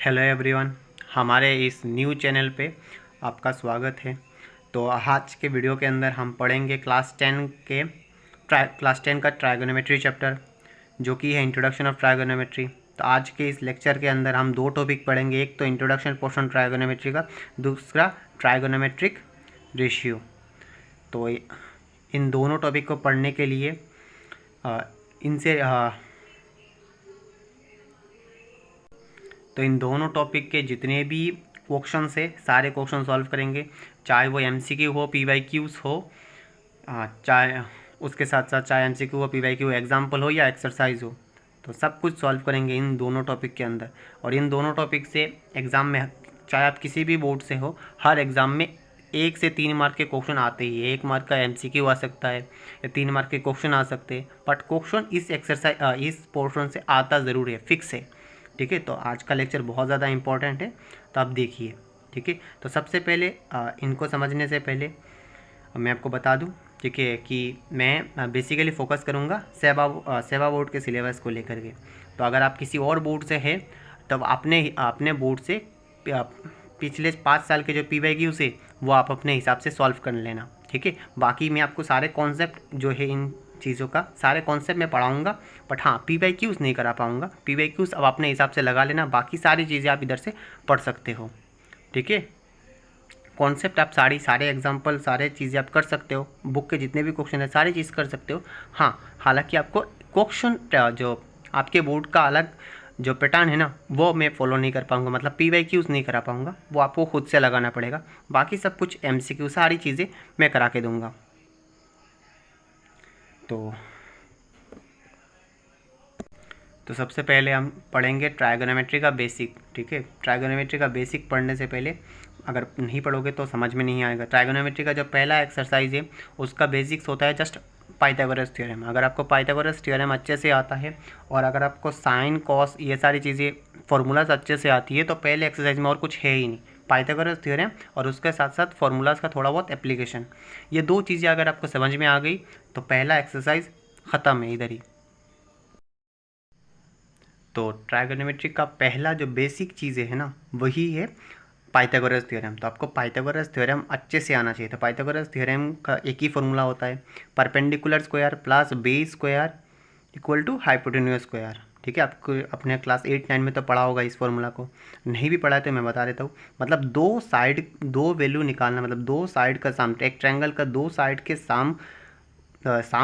Hello everyone, हमारे इस new channel पे आपका स्वागत है। तो आज के वीडियो के अंदर हम पढ़ेंगे क्लास 10 का ट्राइगोनोमेट्री चैप्टर, जो कि है इंट्रोडक्शन ऑफ ट्राइगोनोमेट्री। तो आज के इस लेक्चर के अंदर हम दो टॉपिक पढ़ेंगे, एक तो इंट्रोडक्शन पोर्शन ट्राइगोनोमेट्री का, दूसरा ट्राइगोनोमेट्रिक रेशियो। तो इन दोनों टॉपिक को पढ़ने के लिए इनसे तो इन दोनों टॉपिक के जितने भी क्वेश्चन है सारे क्वेश्चन सॉल्व करेंगे, चाहे वो एमसीक्यू हो, पीवाईक्यूज हो, चाहे उसके साथ साथ चाहे एमसीक्यू हो, पीवाईक्यू एग्जाम्पल हो या एक्सरसाइज हो, तो सब कुछ सॉल्व करेंगे इन दोनों टॉपिक के अंदर। और इन दोनों टॉपिक से एग्ज़ाम में, चाहे आप किसी भी बोर्ड से हो, हर एग्ज़ाम में 1 से 3 मार्क के क्वेश्चन आते ही है। 1 मार्क का एमसीक्यू आ सकता है या 3 मार्क के क्वेश्चन आ सकते हैं, बट क्वेश्चन इस पोर्शन से आता ज़रूर है, फिक्स है। ठीक है, तो आज का लेक्चर बहुत ज़्यादा इंपॉर्टेंट है, तो आप देखिए। ठीक है, तो सबसे पहले इनको समझने से पहले मैं आपको बता दूं, ठीक है, कि मैं बेसिकली फोकस करूंगा सेवा बोर्ड के सिलेबस को लेकर के। तो अगर आप किसी और बोर्ड से हैं, तब अपने बोर्ड से पिछले 5 साल के जो पीवाईक्यूज़ है वो आप अपने हिसाब से सॉल्व कर लेना। ठीक है, बाकी मैं आपको सारे कॉन्सेप्ट जो है इन चीज़ों का सारे कॉन्सेप्ट मैं पढ़ाऊँगा, बट हाँ पीवाईक्यूज़ नहीं करा पाऊँगा। पीवाईक्यूज़ अब अपने हिसाब से लगा लेना, बाकी सारी चीज़ें आप इधर से पढ़ सकते हो। ठीक है, कॉन्सेप्ट आप सारे एग्जाम्पल सारे चीज़ें आप कर सकते हो, बुक के जितने भी क्वेश्चन है सारी चीज़ कर सकते हो। हाँ, हालांकि आपको क्वेश्चन जो आपके बोर्ड का अलग जो पैटर्न है ना, वो मैं फॉलो नहीं कर पाऊँगा, मतलब पीवाईक्यूज़ नहीं करा पाऊँगा, वो आपको खुद से लगाना पड़ेगा। बाकी सब कुछ एमसीक्यू सारी चीज़ें मैं करा के दूँगा। तो सबसे पहले हम पढ़ेंगे ट्राइगोनोमेट्री का बेसिक। ठीक है, ट्राइगोनोमेट्री का बेसिक पढ़ने से पहले, अगर नहीं पढ़ोगे तो समझ में नहीं आएगा। ट्राइगोनोमेट्री का जो पहला एक्सरसाइज है उसका बेसिक्स होता है जस्ट पाइथागोरस थ्योरम। अगर आपको पाइथागोरस थ्योरम अच्छे से आता है और अगर आपको साइन कॉस ये सारी चीज़ें फार्मूलाज अच्छे से आती है, तो पहले एक्सरसाइज में और कुछ है ही नहीं, पाइथागोरस थ्योरम और उसके साथ साथ फार्मूलाज का थोड़ा बहुत एप्लीकेशन। ये दो चीज़ें अगर आपको समझ में आ गई तो पहला एक्सरसाइज ख़त्म है इधर ही। तो ट्राइगोनोमेट्री का पहला जो बेसिक चीज़ें है ना, वही है पाइथागोरस थ्योरम। तो आपको पाइथागोरस थ्योरम अच्छे से आना चाहिए। तो पाइथागोरस थ्योरम का एक ही फॉर्मूला होता है, perpendicular square plus base square equal to hypotenuse square. ठीक है, आपको अपने क्लास 8-9 में तो पढ़ा होगा इस फॉर्मूला को, नहीं भी पढ़ा है तो मैं बता देता हूँ। मतलब दो वैल्यू निकालना, मतलब दो साइड का सम, एक ट्रायंगल का दो साइड के साम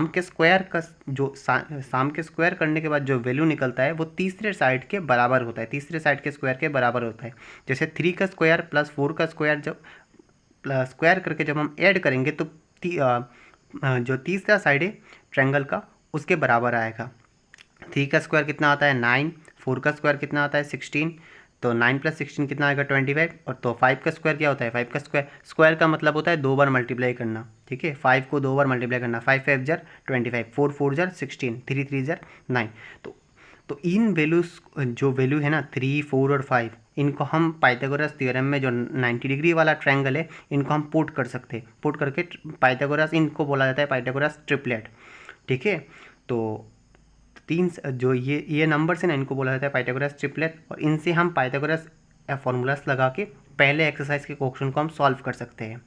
के स्क्वायर का जो साम के स्क्वायर करने के बाद जो वैल्यू निकलता है वो तीसरे साइड के बराबर होता है, तीसरे साइड के स्क्वायर के बराबर होता है। जैसे 3 का स्क्वायर प्लस 4 का स्क्वायर जब स्क्वायर करके जब हम ऐड करेंगे तो जो तीसरा साइड है ट्रायंगल का उसके बराबर आएगा। 3 का स्क्वायर कितना आता है 9, 4 का स्क्वायर कितना आता है 16, तो 9 + 16 कितना आएगा 25। और तो 5 का स्क्वायर क्या होता है, 5 का स्क्वायर का मतलब होता है 2 बार मल्टीप्लाई करना। ठीक है, 5 को 2 बार मल्टीप्लाई करना, 5 5 जार 25, 4 4 जार 16, 3 3 जार 9। तो इन वैल्यूज़ जो वैल्यू है ना 3, 4 और 5, इनको हम पाइथागोरस थ्योरम में जो 90 डिग्री वाला ट्रायंगल है इनको हम पुट कर सकते हैं। पुट करके पाइथागोरस, इनको बोला जाता है पाइथागोरस ट्रिपलेट। ठीक है, तो तीन जो ये नंबर्स है ना, इनको बोला जाता है पाइथागोरस ट्रिपलेट, और इनसे हम पाइथागोरस फॉर्मूलास लगा के पहले एक्सरसाइज के क्वेश्चन को हम सॉल्व कर सकते हैं।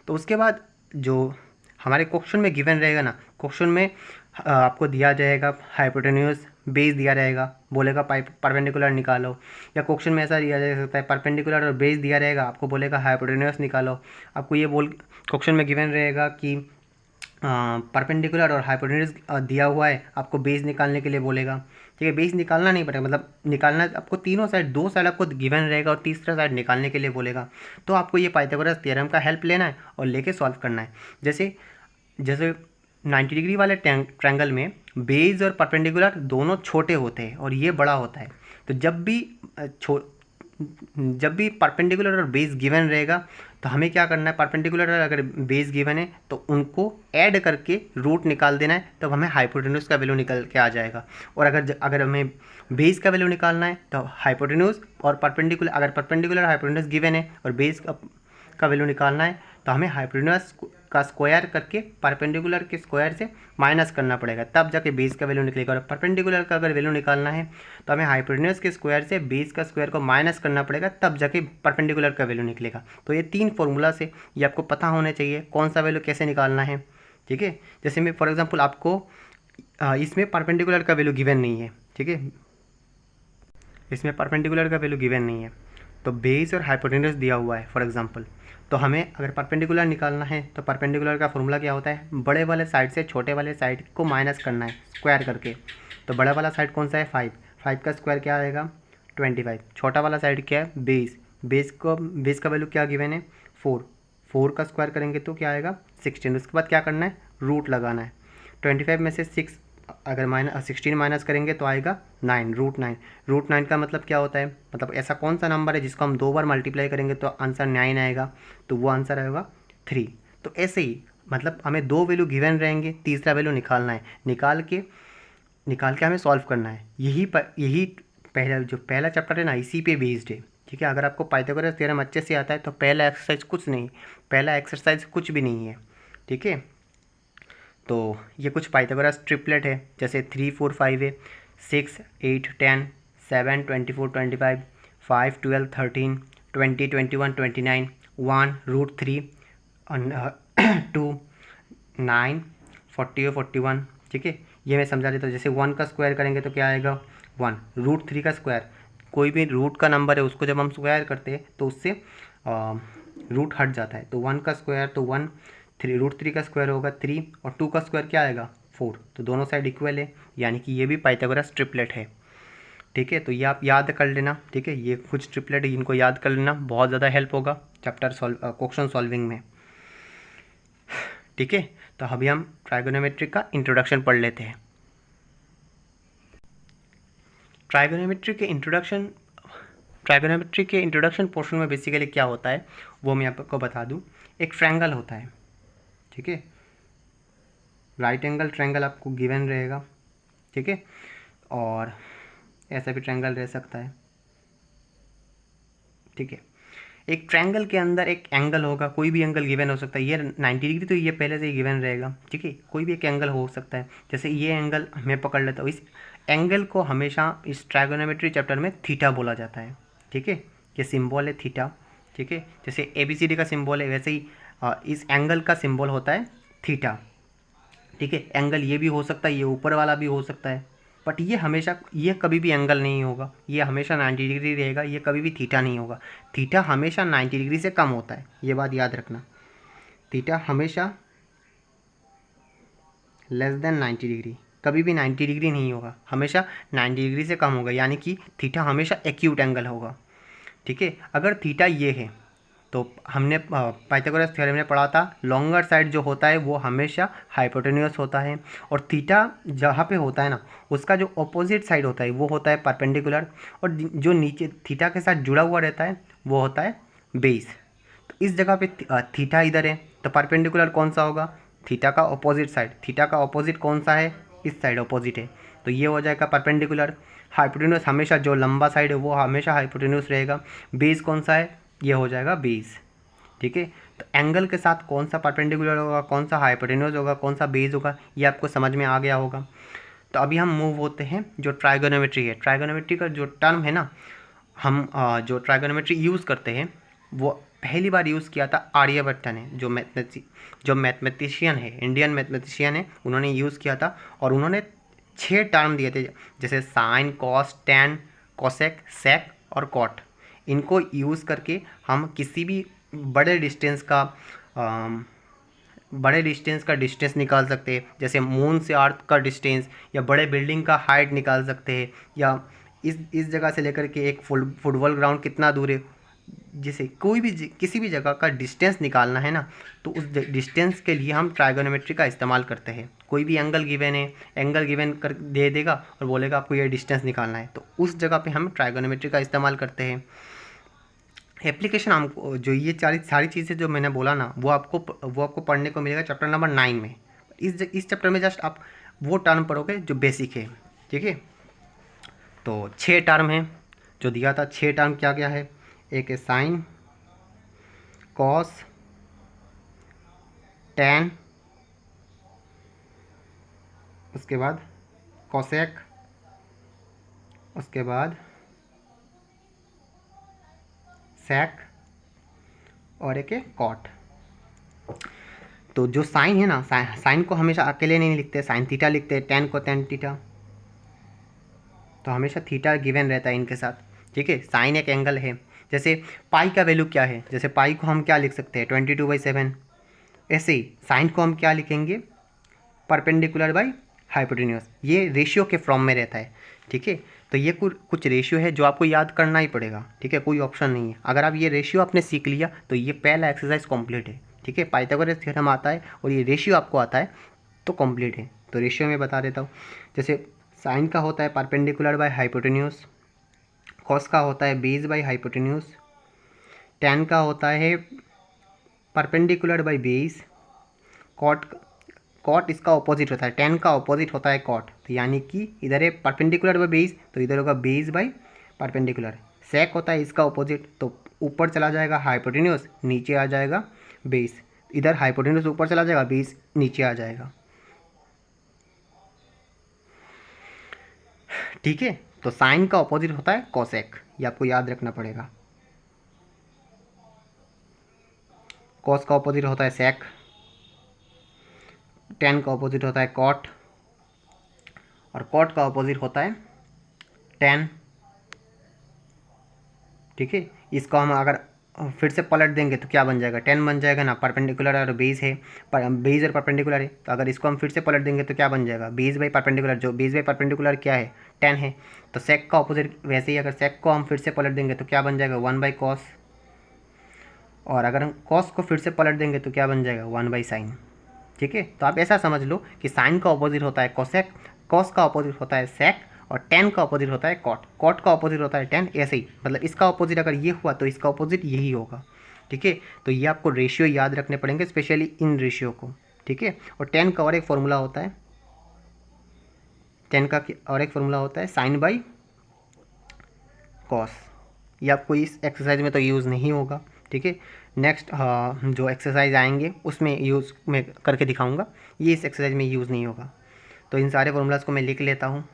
तो उसके बाद जो हमारे क्वेश्चन में गिवन रहेगा ना, क्वेश्चन में आपको दिया जाएगा हाइपोटेन्यूज, बेस दिया रहेगा, बोलेगा परपेंडिकुलर निकालो, या क्वेश्चन में ऐसा दिया जा सकता है परपेंडिकुलर और बेस दिया रहेगा, आपको बोलेगा हाइपोटेन्यूज निकालो। आपको ये क्वेश्चन में गिवन रहेगा कि परपेंडिकुलर और हाइपोटेन्यूज दिया हुआ है, आपको बेस निकालने के लिए बोलेगा। ठीक है, बेस निकालना नहीं पड़ेगा, मतलब निकालना आपको तीनों साइड, दो साइड आपको गिवन रहेगा और तीसरा साइड निकालने के लिए बोलेगा। तो आपको ये पाइथागोरस थ्योरम का हेल्प लेना है और लेके सॉल्व करना है। जैसे जैसे 90 डिग्री वाले ट्रायंगल में बेस और परपेंडिकुलर दोनों छोटे होते हैं और ये बड़ा होता है। तो जब भी परपेंडिकुलर और बेस गिवन रहेगा तो हमें क्या करना है, परपेंडिकुलर और अगर बेस गिवन है तो उनको ऐड करके रूट निकाल देना है, तब हमें हाइपोटेन्यूज का वैल्यू निकल के आ जाएगा। और अगर हमें बेस का वैल्यू निकालना है तो हाइपोटेन्यूज और अगर परपेंडिकुलर हाइपोटेन्यूज गिवन है और बेस का वैल्यू निकालना है तो हमें हाइपोटेन्यूज का स्क्वायर करके परपेंडिकुलर के स्क्वायर से माइनस करना पड़ेगा, तब जाके बेस का वैल्यू निकलेगा। और परपेंडिकुलर का अगर वैल्यू निकालना है तो हमें हाइपोटेन्यूज के स्क्वायर से बेस का स्क्वायर को माइनस करना पड़ेगा, तब जाके परपेंडिकुलर का वैल्यू निकलेगा। तो ये 3 फॉर्मूला से ये आपको पता होने चाहिए कौन सा वैल्यू कैसे निकालना है, ठीक है। जैसे मैं फॉर एग्जाम्पल आपको इसमें परपेंडिकुलर का वैल्यू गिवन नहीं है, ठीक है, इसमें परपेंडिकुलर का वैल्यू गिवन नहीं है, तो बेस और हाइपोटेन्यूज दिया हुआ है फॉर एग्जांपल। तो हमें अगर परपेंडिकुलर निकालना है तो परपेंडिकुलर का फॉर्मूला क्या होता है, बड़े वाले साइड से छोटे वाले साइड को माइनस करना है स्क्वायर करके। तो बड़ा वाला साइड कौन सा है 5, 5 का स्क्वायर क्या आएगा 25। छोटा वाला साइड क्या है बेस, बेस का वैल्यू क्या गिवन है 4, 4 का स्क्वायर करेंगे तो क्या आएगा 16। उसके बाद क्या करना है रूट लगाना है। 25 में से 6 अगर -16 माइनस करेंगे तो आएगा 9, √9। √9 का मतलब क्या होता है, मतलब ऐसा कौन सा नंबर है जिसको हम 2 बार मल्टीप्लाई करेंगे तो आंसर 9 आएगा, तो वो आंसर आएगा 3। तो ऐसे ही मतलब हमें 2 वैल्यू गिवन रहेंगे, तीसरा वैल्यू निकालना है, निकाल के हमें सॉल्व करना है। यही पहला चैप्टर है ना, इसी पे बेस्ड है, ठीक है। अगर आपको पाइथागोरस थ्योरम अच्छे से आता है तो पहला एक्सरसाइज कुछ नहीं, पहला एक्सरसाइज कुछ भी नहीं है, ठीक है। तो ये कुछ पाइथागोरस ट्रिपलेट है, जैसे 3 4 5 है, 6 8 10 7 24 25 5 12 13 20 21 29 1 √3 2 9 40 और 41, ठीक है। ये मैं समझा देता हूँ। जैसे 1 का स्क्वायर करेंगे तो क्या आएगा 1, √3 का स्क्वायर, कोई भी रूट का नंबर है उसको जब हम स्क्वायर करते हैं तो उससे रूट हट जाता है। तो 1 का स्क्वायर तो 1, √3 का स्क्वायर होगा 3 और 2 का स्क्वायर क्या आएगा 4। तो दोनों साइड इक्वल है, यानी कि ये भी पाइथागोरस ट्रिपलेट है, ठीक है। तो ये आप याद कर लेना, ठीक है। ये कुछ ट्रिपलेट है, इनको याद कर लेना, बहुत ज़्यादा हेल्प होगा चैप्टर क्वेश्चन सॉल्विंग में, ठीक है। तो अभी हम ट्राइगोनोमेट्री का इंट्रोडक्शन पढ़ लेते हैं। ट्राइगोनोमेट्री के इंट्रोडक्शन पोर्शन में बेसिकली क्या होता है वो मैं आपको बता दूं। एक ट्रायंगल होता है, ठीक है, राइट एंगल ट्रायंगल आपको गिवन रहेगा, ठीक है, और ऐसा भी ट्रायंगल रह सकता है, ठीक है। एक ट्रायंगल के अंदर एक एंगल होगा, कोई भी एंगल गिवन हो सकता है। ये 90 डिग्री तो ये पहले से ही गिवन रहेगा, ठीक है। कोई भी एक एंगल हो सकता है, जैसे ये एंगल मैं पकड़ लेता हूँ। इस एंगल को हमेशा इस ट्रायगोनोमेट्री चैप्टर में थीटा बोला जाता है, ठीक है। ये सिंबल है थीटा, ठीक है। जैसे ABCD का सिंबल है वैसे ही इस एंगल का सिंबल होता है थीटा, ठीक है। एंगल ये भी हो सकता है, ये ऊपर वाला भी हो सकता है, बट ये कभी भी एंगल नहीं होगा, ये हमेशा 90 डिग्री रहेगा, ये कभी भी थीटा नहीं होगा। थीटा हमेशा 90 डिग्री से कम होता है, ये बात याद रखना। थीटा हमेशा << 90 डिग्री, कभी भी 90 डिग्री नहीं होगा, हमेशा 90 डिग्री से कम होगा, यानी कि थीटा हमेशा एक्यूट एंगल होगा, ठीक है। अगर थीटा ये है तो हमने पाइथागोरस थ्योरम में पढ़ा था, लॉन्गर साइड जो होता है वो हमेशा हाइपोटेन्यूस होता है, और थीटा जहाँ पे होता है ना उसका जो अपोजिट साइड होता है वो होता है परपेंडिकुलर, और जो नीचे थीटा के साथ जुड़ा हुआ रहता है वो होता है बेस। तो इस जगह पे थीटा इधर है तो परपेंडिकुलर कौन सा होगा, थीटा का अपोजिट साइड। थीटा का अपोजिट कौन सा है, इस साइड अपोजिट है, तो ये हो जाएगा परपेंडिकुलर। हाइपोटेन्यूस हमेशा जो लंबा साइड है वो हमेशा हाइपोटेन्यूस रहेगा। बेस कौन सा है, ये हो जाएगा बेस, ठीक है। तो एंगल के साथ कौन सा परपेंडिकुलर होगा, कौन सा हाइपोटेन्यूस होगा, कौन सा बेस होगा, ये आपको समझ में आ गया होगा। तो अभी हम मूव होते हैं जो ट्राइगोनोमेट्री है। ट्राइगोनोमेट्री का जो टर्म है ना, हम जो ट्राइगोनोमेट्री यूज़ करते हैं वो पहली बार यूज़ किया था आर्यभट्ट ने, जो मैथमेटिशियन है, इंडियन मैथमेटिशियन है, उन्होंने यूज़ किया था। और उन्होंने 6 टर्म दिए थे, जैसे साइन, कॉस, टैन, कोसेक, सेक और कॉट। इनको यूज़ करके हम किसी भी बड़े डिस्टेंस का डिस्टेंस निकाल सकते हैं, जैसे मून से अर्थ का डिस्टेंस, या बड़े बिल्डिंग का हाइट निकाल सकते हैं, या इस जगह से लेकर के एक फुटबॉल ग्राउंड कितना दूर है, जैसे किसी भी जगह का डिस्टेंस निकालना है ना, तो उस डिस्टेंस के लिए हम ट्राइगोनोमेट्री का इस्तेमाल करते हैं। कोई भी एंगल गिवन है, एंगल गिवन कर दे देगा और बोलेगा आपको ये डिस्टेंस निकालना है, तो उस जगह पे हम ट्राइगोनोमेट्री का इस्तेमाल करते हैं। एप्लीकेशन हमको जो ये सारी चीज़ें जो मैंने बोला ना वो आपको पढ़ने को मिलेगा चैप्टर नंबर 9 में। इस चैप्टर में जस्ट आप वो टर्म पढ़ोगे जो बेसिक है, ठीक है। तो 6 टर्म है जो दिया था, 6 टर्म क्या क्या है, एक है साइन, कॉस, tan, उसके बाद कोसेक, उसके बाद सेक और एक है कॉट। तो जो साइन है ना, साइन को हमेशा अकेले नहीं लिखते, साइन थीटा लिखते हैं, टेन को टेन थीटा, तो हमेशा थीटा गिवन रहता है इनके साथ, ठीक है। साइन एक एंगल है। जैसे पाई का वैल्यू क्या है, जैसे पाई को हम क्या लिख सकते हैं 22/7। ऐसे ही साइन को हम क्या लिखेंगे, परपेंडिकुलर बाई हाइपोटेन्यूज। ये रेशियो के फॉर्म में रहता है, ठीक है। तो ये कुछ रेशियो है जो आपको याद करना ही पड़ेगा, ठीक है, कोई ऑप्शन नहीं है। अगर आप ये रेशियो आपने सीख लिया तो ये पहला एक्सरसाइज कंप्लीट है, ठीक है। पाइथागोरस थ्योरम आता है और ये रेशियो आपको आता है तो कंप्लीट है। तो रेशियो में बता देता हूँ। जैसे साइन का होता है परपेंडिकुलर बाय हाइपोटेन्यूज, कॉस का होता है बेस बाय हाइपोटेन्यूज, टैन का होता है परपेंडिकुलर बाय बेस, कॉट इसका ऑपोजिट होता है, टैन का ऑपोजिट होता है कॉट। तो यानी कि इधर है परपेंडिकुलर बाय बेस, तो इधर होगा बेस बाय परपेंडिकुलर। सेक होता है इसका ऑपोजिट, तो ऊपर चला जाएगा हाइपोटेन्यूज, नीचे आ जाएगा बेस। इधर हाइपोटेन्यूज ऊपर चला जाएगा, बेस नीचे आ जाएगा, ठीक है। तो साइन का ऑपोजिट होता है कोसेक, ये आपको याद रखना पड़ेगा। कॉस का ऑपोजिट होता है सेक, टेन का ऑपोजिट होता है कॉट, और कॉट का ऑपोजिट होता है टेन, ठीक है। इसको हम अगर फिर से पलट देंगे तो क्या बन जाएगा, टेन बन जाएगा ना, परपेंडिकुलर और बेस है, बेस और परपेंडिकुलर है। तो अगर इसको हम फिर से पलट देंगे तो क्या बन जाएगा, बेस बाई परपेंडिकुलर, जो बेस बाई परपेंडिकुलर क्या है, टेन है। तो सेक का ऑपोजिट वैसे ही, अगर सेक को हम फिर से पलट देंगे तो क्या बन जाएगा, 1/cos। और अगर हम कॉस को फिर से पलट देंगे तो क्या बन जाएगा, 1/sin, ठीक है। तो आप ऐसा समझ लो कि साइन का ऑपोजिट होता है कोसेक, कॉस का ऑपोजिट होता है सेक, और टेन का ऑपोजिट होता है कॉट, कॉट का ऑपोजिट होता है टेन। ऐसे ही मतलब इसका ऑपोजिट अगर ये हुआ तो इसका ऑपोजिट यही होगा, ठीक है। तो ये आपको रेशियो याद रखने पड़ेंगे, स्पेशली इन रेशियो को, ठीक है। और टेन का और एक फॉर्मूला होता है, टेन का और एक फॉर्मूला होता है साइन बाई कॉस। ये आपको इस एक्सरसाइज में तो यूज़ नहीं होगा, ठीक है। नेक्स्ट जो एक्सरसाइज आएंगे उसमें यूज़ में करके दिखाऊंगा, ये इस एक्सरसाइज में यूज़ नहीं होगा। तो इन सारे फॉर्मूलाज को मैं लिख लेता हूँ।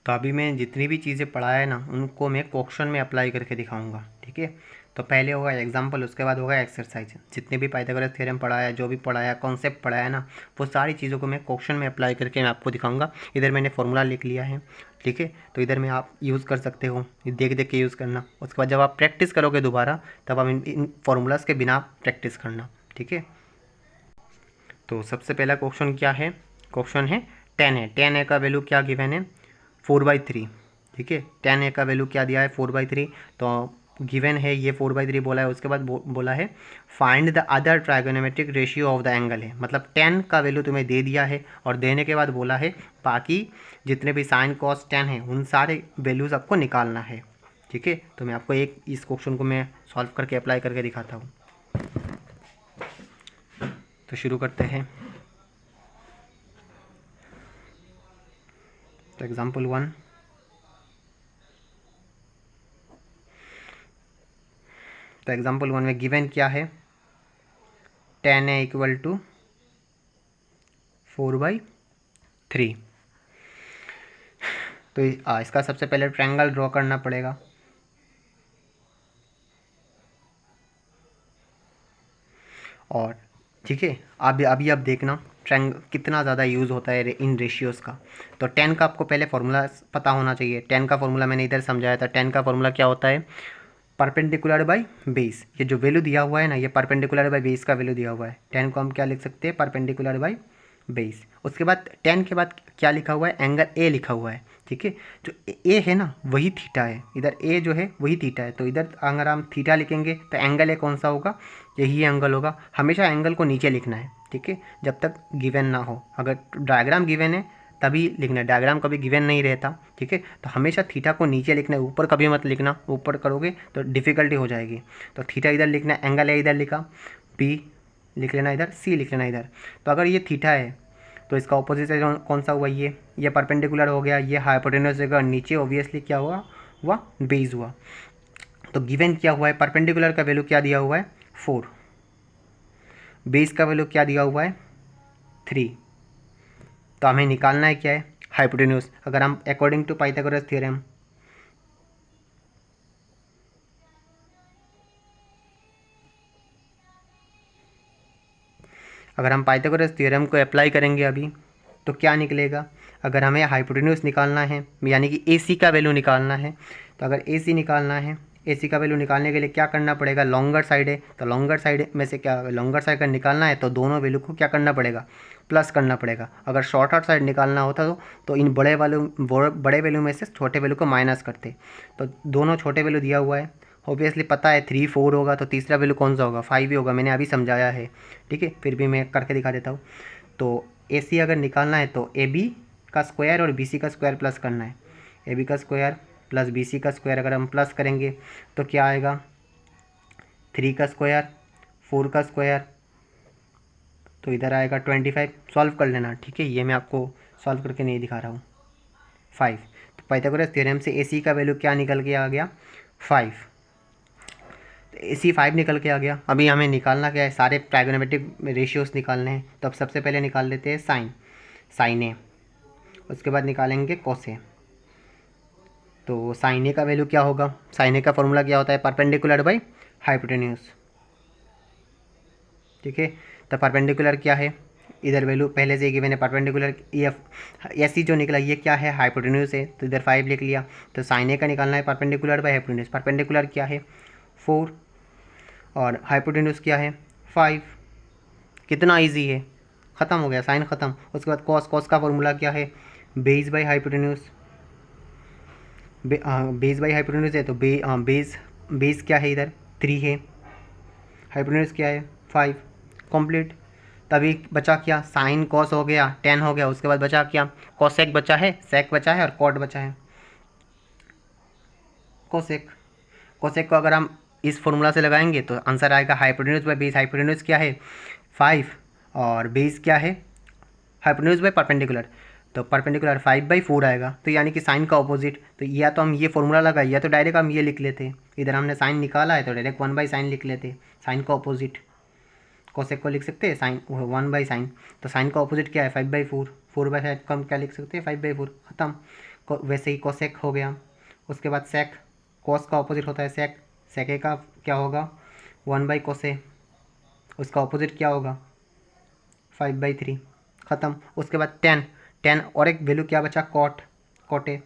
तो अभी मैं जितनी भी चीज़ें पढ़ाया है ना, उनको मैं क्वेश्चन में अप्लाई करके दिखाऊंगा, ठीक है। तो पहले होगा एग्जाम्पल, उसके बाद होगा एक्सरसाइज। जितने भी पाइथागोरस थ्योरम पढ़ाया, जो भी पढ़ाया, कॉन्सेप्ट पढ़ाया ना, वो सारी चीज़ों को मैं क्वेश्चन में अप्लाई करके मैं आपको दिखाऊंगा। इधर मैंने फॉर्मूला लिख लिया है, ठीक है। तो इधर में आप यूज़ कर सकते हो, देख देख के यूज़ करना। उसके बाद जब आप प्रैक्टिस करोगे दोबारा, तब आप इन फॉर्मूलाज के बिना प्रैक्टिस करना, ठीक है। तो सबसे पहला क्वेश्चन क्या है, क्वेश्चन है टेन है, टेन ए का वैल्यू क्या गिवन है, 4/3, ठीक है। टेन ए का वैल्यू क्या दिया है, 4/3। तो गिवन है ये 4/3 बोला है। उसके बाद बोला है find the other trigonometric ratio of the angle है, मतलब टेन का वैल्यू तुम्हें दे दिया है, और देने के बाद बोला है बाकी जितने भी साइन कॉस टेन है उन सारे वैल्यूज़ आपको निकालना है, ठीक है। तो मैं आपको एक इस क्वेश्चन को मैं सॉल्व करके अप्लाई करके दिखाता हूँ। तो शुरू करते हैं। तो एग्जाम्पल 1, तो एग्जाम्पल 1 में गिवन क्या है, tan a इक्वल टू 4/3। तो इसका सबसे पहले ट्रायंगल ड्रॉ करना पड़ेगा। और ठीक है, अभी आप देखना ट्रायंगल कितना ज़्यादा यूज़ होता है इन रेशियोज़ का। तो 10 का आपको पहले फार्मूला पता होना चाहिए। 10 का फार्मूला मैंने इधर समझाया था। 10 का फार्मूला क्या होता है, परपेंडिकुलर बाय बेस। ये जो वैल्यू दिया हुआ है ना, ये परपेंडिकुलर बाय बेस का वैल्यू दिया हुआ है। 10 को हम क्या लिख सकते हैं, परपेंडिकुलर बाय बेस। उसके बाद 10 के बाद क्या लिखा हुआ है, एंगल ए लिखा हुआ है, ठीक है। जो ए है ना वही थीटा है, इधर ए जो है वही थीटा है। तो इधर अगर हम थीटा लिखेंगे तो एंगल ए कौन सा होगा, यही एंगल होगा। हमेशा एंगल को नीचे लिखना है, ठीक है, जब तक गिवन ना हो। अगर डायग्राम गिवन है तभी लिखना है, डायग्राम कभी गिवन नहीं रहता, ठीक है। तो हमेशा थीटा को नीचे लिखना है, ऊपर कभी मत लिखना, ऊपर करोगे तो डिफ़िकल्टी हो जाएगी। तो थीटा इधर लिखना है, एंगल ए इधर लिखा, बी लिख लेना इधर, सी लिख लेना इधर। तो अगर ये थीटा है तो इसका ऑपोजिट साइड कौन सा हुआ, ये परपेंडिकुलर हो गया, ये हाइपोटेन्यूज होगा, नीचे ऑब्वियसली क्या हुआ बेस हुआ। तो गिवन क्या हुआ है, परपेंडिकुलर का वैल्यू क्या दिया हुआ है 4, बेस का वैल्यू क्या दिया हुआ है 3, तो हमें निकालना है क्या है हाइपोटेन्यूज। अगर हम अकॉर्डिंग टू पाइथागोरस थ्योरम को अप्लाई करेंगे अभी तो क्या निकलेगा, अगर हमें हाइपोटेन्यूज निकालना है यानी कि AC का वैल्यू निकालना है, तो अगर AC निकालना है, AC का वैल्यू निकालने के लिए क्या करना पड़ेगा, लॉन्गर साइड है तो लॉन्गर साइड में से क्या, लॉन्गर साइड का निकालना है तो दोनों वैल्यू को क्या करना पड़ेगा, प्लस करना पड़ेगा। अगर शॉर्टर साइड निकालना होता तो इन बड़े वैल्यू में से छोटे वैल्यू को माइनस करते। तो दोनों छोटे वैल्यू दिया हुआ है, ऑब्वियसली पता है 3 4 होगा तो तीसरा वैल्यू कौन सा होगा 5 ही होगा, मैंने अभी समझाया है। ठीक है, फिर भी मैं करके दिखा देता हूँ। तो AC अगर निकालना है तो AB का स्क्वायर और BC का स्क्वायर प्लस करना है। AB का स्क्वायर प्लस BC का स्क्वायर अगर हम प्लस करेंगे तो क्या आएगा 3 का स्क्वायर 4 का स्क्वायर, तो इधर आएगा 25। सॉल्व कर लेना, ठीक है, ये मैं आपको सॉल्व करके नहीं दिखा रहा हूँ। 5, तो पाइथागोरस थ्योरम से AC का वैल्यू क्या निकल के आ गया 5, तो AC 5 निकल के आ गया। अभी हमें निकालना क्या है, सारे ट्राइगोनोमेट्रिक रेशियोज निकालने हैं। तो अब सबसे पहले निकाल लेते हैं साइन ए, उसके बाद निकालेंगे कॉस ए। तो साइन ए का वैल्यू क्या होगा, साइन ए का फॉर्मूला क्या होता है, परपेंडिकुलर बाई हाइपोटेन्यूज। ठीक है, तो परपेंडिकुलर क्या है, इधर वैल्यू पहले से ही गिवन है, परपेंडिकुलर ऐसी जो निकला ये क्या है हाइपोटेन्यूज है, तो इधर 5 लिख लिया। तो साइन ए का निकालना है परपेंडिकुलर बाई हाइपोटेन्यूज। परपेंडिकुलर क्या है 4 और हाइपोटेन्यूज क्या है 5। कितना इजी है, ख़त्म हो गया, साइन ख़त्म। उसके बाद कॉस का फॉर्मूला क्या है base by hypotenuse. Base by hypotenuse है तो बेस क्या है इधर 3 है, हाइपोटेन्यूज क्या है 5, कंप्लीट। तभी बचा क्या, साइन कॉस हो गया, टेन हो गया, उसके बाद बचा क्या कॉसेक बचा है, सेक बचा है और कॉट बचा है। कोसेक को अगर हम इस फॉर्मूला से लगाएंगे तो आंसर आएगा हाइपोटेन्यूज बाई बेस। हाइपोटेन्यूज क्या है 5 और बेस क्या है हाइपोटेन्यूज बाई परपेंडिकुलर, तो परपेंडिकुलर 5/4 आएगा। तो यानी कि साइन का ऑपोजिट, तो या तो हम ये फॉर्मूला लगाए या तो डायरेक्ट हम ये लिख लेते। इधर हमने साइन निकाला है तो डायरेक्ट 1/sin लिख लेते, साइन का ऑपोजिट। कोसेक को लिख सकते हैं साइन 1/sin, तो साइन का ऑपोजिट क्या है 5/4, 4/5 को हम क्या लिख सकते हैं 5/4, ख़त्म। वैसे ही कोसेक हो गया। उसके बाद सेक, कॉस का ऑपोजिट होता है सेक, सेके का क्या होगा 1/cos ए, उसका ऑपोजिट क्या होगा 5/3, ख़त्म। उसके बाद टेन और एक वैल्यू क्या बचा कॉटे,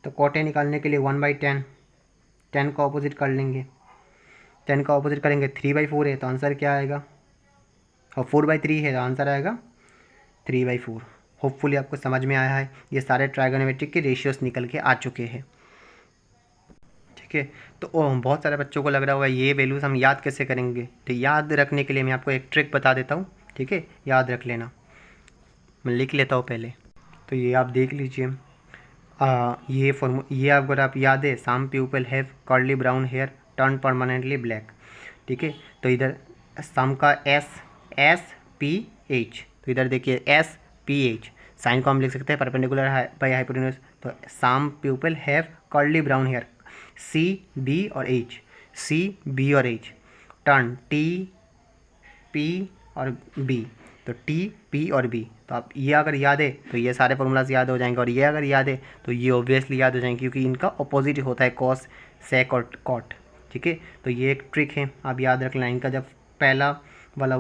तो कॉटे निकालने के लिए 1/10, 10 का ऑपोजिट कर लेंगे, 10 का ऑपोजिट करेंगे 3/4 है तो आंसर क्या आएगा, और 4/3 है तो आंसर आएगा 3/4। होपफुली आपको समझ में आया है, ये सारे ट्राइगोनोमेट्रिक के रेशियोज निकल के आ चुके हैं। ठीक है, तो बहुत सारे बच्चों को लग रहा होगा ये वैल्यूज़ हम याद कैसे करेंगे, तो याद रखने के लिए मैं आपको एक ट्रिक बता देता हूँ। ठीक है, याद रख लेना, मैं लिख लेता हूँ पहले। तो ये आप देख लीजिए, ये अगर आप याद है, some people have curly brown hair turn permanently black. ठीक है, तो इधर सम का SPH, तो इधर देखिए SPH, साइन को हम लिख सकते हैं परपेंडिकुलर बाई हाइपोटेन्यूज। तो some people have curly brown hair, CB और H, टर्न TP और B, तो TP और B। तो आप ये अगर याद है तो ये सारे फॉर्मूलाज याद हो जाएंगे, और ये अगर याद है तो ये ऑब्वियसली याद हो जाएंगे क्योंकि इनका अपोजिट होता है कॉस, सेक और कॉट। ठीक है, तो ये एक ट्रिक है, आप याद रख लेना। इनका जब पहला वाला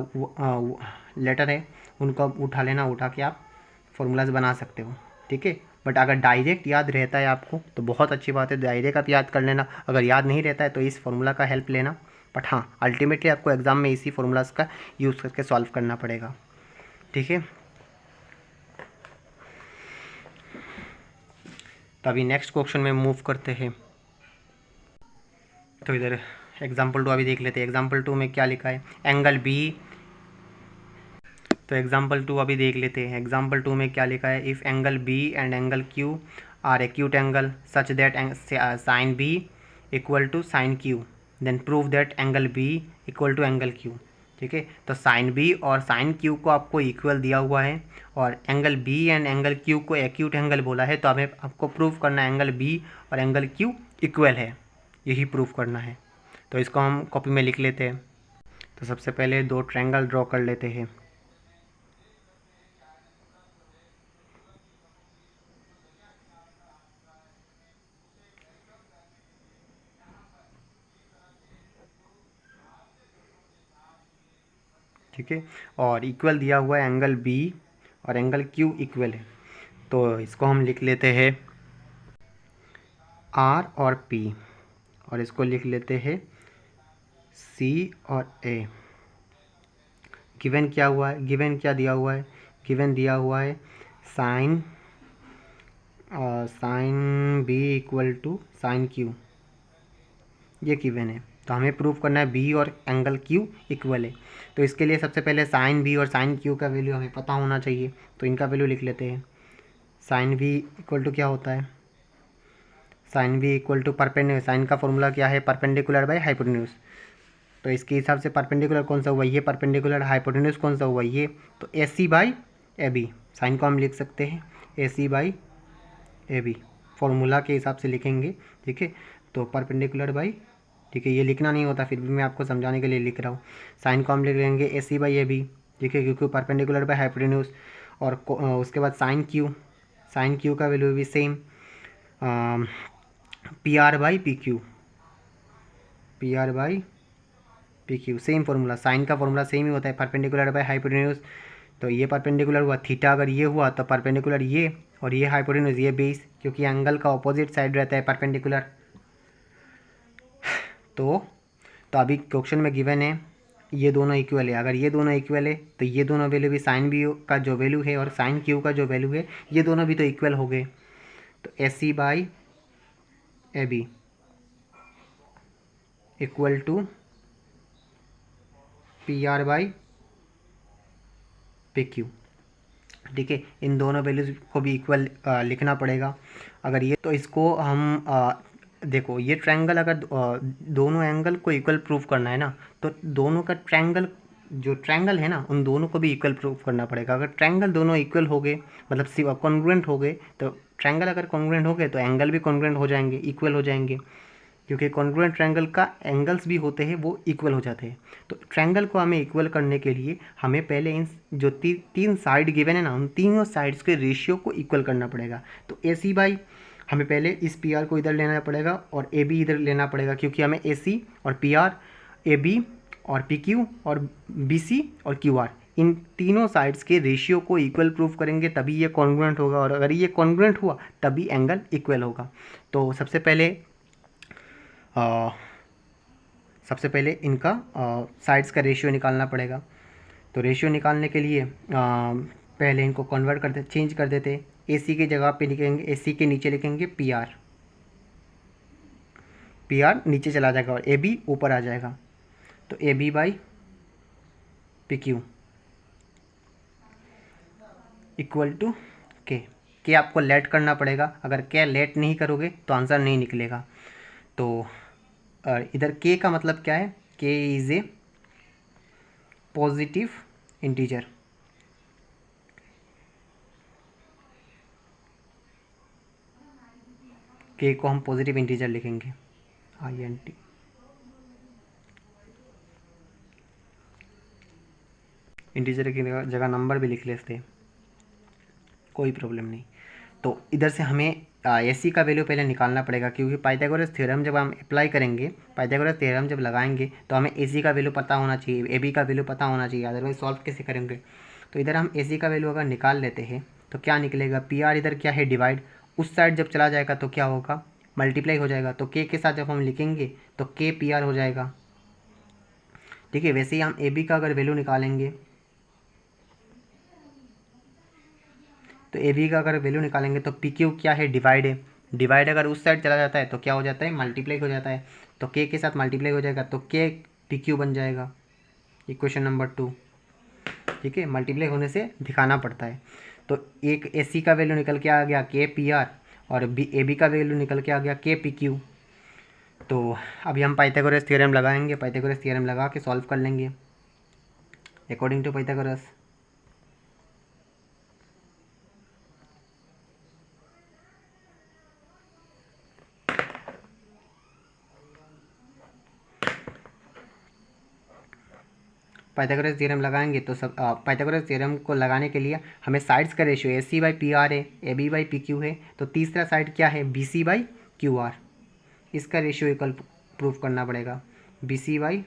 लेटर है उनको उठा लेना, उठा के आप फॉर्मूलाज बना सकते हो। ठीक है, बट अगर डायरेक्ट याद रहता है आपको तो बहुत अच्छी बात है, डायरेक्ट आप याद कर लेना। अगर याद नहीं रहता है तो इस फॉर्मूला का हेल्प लेना, बट हाँ अल्टीमेटली आपको एग्ज़ाम में इसी फॉर्मूलाज का यूज़ करके सॉल्व करना पड़ेगा। ठीक है, तो अभी नेक्स्ट क्वेश्चन में मूव करते हैं। तो इधर एग्जाम्पल 2 अभी देख लेते हैं। एग्जाम्पल 2 में क्या लिखा है, एंगल B। तो एग्जाम्पल 2 अभी देख लेते हैं। एग्जाम्पल 2 में क्या लिखा है, if angle B and angle Q are acute angle such that sine B equal to sine Q, then prove that angle B equal to angle Q। ठीक है, तो साइन B और साइन Q को आपको इक्वल दिया हुआ है, और angle B and angle Q को एक्यूट एंगल बोला है, तो हमें आपको प्रूव करना है एंगल B और एंगल Q इक्वल है, यही प्रूव करना है। तो इसको हम कॉपी में लिख लेते हैं। तो सबसे पहले दो ट्रायंगल ड्रॉ कर लेते हैं। ठीक है, और इक्वल दिया हुआ है एंगल बी और एंगल क्यू इक्वल है, तो इसको हम लिख लेते हैं आर और पी, और इसको लिख लेते हैं सी और ए। गिवन क्या हुआ है, गिवन क्या दिया हुआ है, गिवन दिया हुआ है sine sine B equal to sine Q, ये गिवन है। तो हमें प्रूव करना है बी और एंगल क्यू इक्वल है। तो इसके लिए सबसे पहले साइन बी और साइन क्यू का वैल्यू हमें पता होना चाहिए, तो इनका वैल्यू लिख लेते हैं। साइन बी इक्वल टू क्या होता है, sine B equal to perpendicular, sine का फॉर्मूला क्या है, परपेंडिकुलर बाई हाइपोटेन्यूज। तो इसके हिसाब से परपेंडिकुलर कौन सा हुआ, ये परपेंडिकुलर, हाइपोटेन्यूज कौन सा हुआ, ये। तो A C by A B, sign को हम लिख सकते हैं ए C by A B, formula के हिसाब से लिखेंगे। ठीक है, तो परपेंडिकुलर बाई, ठीक है, ये लिखना नहीं होता, फिर भी मैं आपको समझाने के लिए लिख रहा हूँ। साइन को हम लिख लेंगे ए सी बाई ए बी, ठीक है, क्योंकि परपेंडिकुलर बाई हाइपोटेन्यूज। और उसके बाद साइन क्यू, साइन क्यू का वैल्यू भी same P R by P Q, P R by P Q, same formula, sine का फॉर्मूला सेम ही होता है, परपेंडिकुलर बाई हाइपोटेन्यूज। तो ये परपेंडिकुलर हुआ, थीटा अगर ये हुआ तो परपेंडिकुलर ये, और ये हाइपोटेन्यूज ये बेस, क्योंकि एंगल का ऑपोजिट साइड रहता है परपेंडिकुलर। तो अभी क्वेश्चन में गिवन है ये दोनों इक्वल है, अगर ये दोनों इक्वल है तो ये दोनों वैल्यू भी, साइन बी का जो वैल्यू है और साइन क्यू का जो वैल्यू है, ये दोनों भी तो इक्वल हो गए। तो A C by A B equal to P R by P Q. ठीक है, इन दोनों वैल्यूज को भी इक्वल लिखना पड़ेगा। अगर ये, तो इसको हम देखो, ये ट्रायंगल अगर दोनों एंगल को इक्वल प्रूव करना है ना, तो दोनों का ट्रायंगल, जो ट्रायंगल है ना, उन दोनों को भी इक्वल प्रूव करना पड़ेगा। अगर ट्रायंगल दोनों इक्वल हो गए, मतलब कॉन्ग्रुएंट हो गए, तो ट्रायंगल अगर कॉन्ग्रुएंट हो गए तो एंगल भी कॉन्ग्रुएंट हो जाएंगे, इक्वल हो जाएंगे, क्योंकि कॉन्ग्रुएंट ट्रायंगल का एंगल्स भी होते हैं वो इक्वल हो जाते हैं। तो ट्रायंगल को हमें इक्वल करने के लिए हमें पहले इन जो तीन साइड गिवन है ना, उन तीनों साइड्स के रेशियो को इक्वल करना पड़ेगा। तो ए सी बाई, हमें पहले इस पी आर को इधर लेना पड़ेगा और ए बी इधर लेना पड़ेगा, क्योंकि हमें ए सी और पी आर, ए बी और पी क्यू और बी सी और क्यू आर, इन तीनों साइड्स के रेशियो को इक्वल प्रूफ करेंगे, तभी ये कॉन्ग्रुएंट होगा, और अगर ये कॉन्ग्रुएंट हुआ तभी एंगल इक्वल होगा। तो सबसे पहले इनका साइड्स का रेशियो निकालना पड़ेगा। तो रेशियो निकालने के लिए पहले इनको कन्वर्ट करते, चेंज कर देते। ए सी की जगह पे लिखेंगे, ए सी के नीचे लिखेंगे पी आर, पी आर नीचे चला जाएगा और ए बी ऊपर आ जाएगा। तो A B by P Q equal to के आपको लेट करना पड़ेगा, अगर के लेट नहीं करोगे तो आंसर नहीं निकलेगा। तो इधर के का मतलब क्या है, के इज़ ए पॉजिटिव इंटीजर, के को हम पॉजिटिव इंटीजर लिखेंगे, आई एन टी। इंटीजर की जगह नंबर भी लिख लेते, कोई प्रॉब्लम नहीं। तो इधर से हमें ए सी का वैल्यू पहले निकालना पड़ेगा, क्योंकि पाइथागोरस थ्योरम जब हम अप्लाई करेंगे, पाइथागोरस थ्योरम जब लगाएंगे तो हमें ए सी का वैल्यू पता होना चाहिए, ए बी का वैल्यू पता होना चाहिए, अदरवाइज सॉल्व कैसे करेंगे। तो इधर हम ए सी का वैल्यू अगर निकाल लेते हैं तो क्या निकलेगा, पी आर इधर क्या है, डिवाइड, उस साइड जब चला जाएगा तो क्या होगा, मल्टीप्लाई हो जाएगा। तो के साथ जब हम लिखेंगे तो के पी आर हो जाएगा। ठीक है, वैसे ही हम ए बी का अगर वैल्यू निकालेंगे, तो ए बी का अगर वैल्यू निकालेंगे तो पी क्यू क्या है, डिवाइड है, डिवाइड अगर उस साइड चला जाता है तो क्या हो जाता है, मल्टीप्लाई हो जाता है। तो के साथ मल्टीप्लाई हो जाएगा तो के पी क्यू बन जाएगा, इक्वेशन नंबर 2। ठीक है, मल्टीप्लाई होने से दिखाना पड़ता है। तो एक ए सी का वैल्यू निकल के आ गया के पी आर, और बी ए बी का वैल्यू निकल के आ गया के पी क्यू। तो अभी हम पाइथागोरस थ्योरम लगाएंगे, पाइथागोरस थ्योरम लगा के सॉल्व कर लेंगे according to Pythagoras. Pythagoras theorem लगाएंगे तो सब पाइथागोरस थ्योरम को लगाने के लिए हमें साइड्स का ratio A C by P R है, A B by P Q है, तो तीसरा साइड क्या है B C by Q R, इसका रेशियो इक्वल प्रूफ करना पड़ेगा। B C by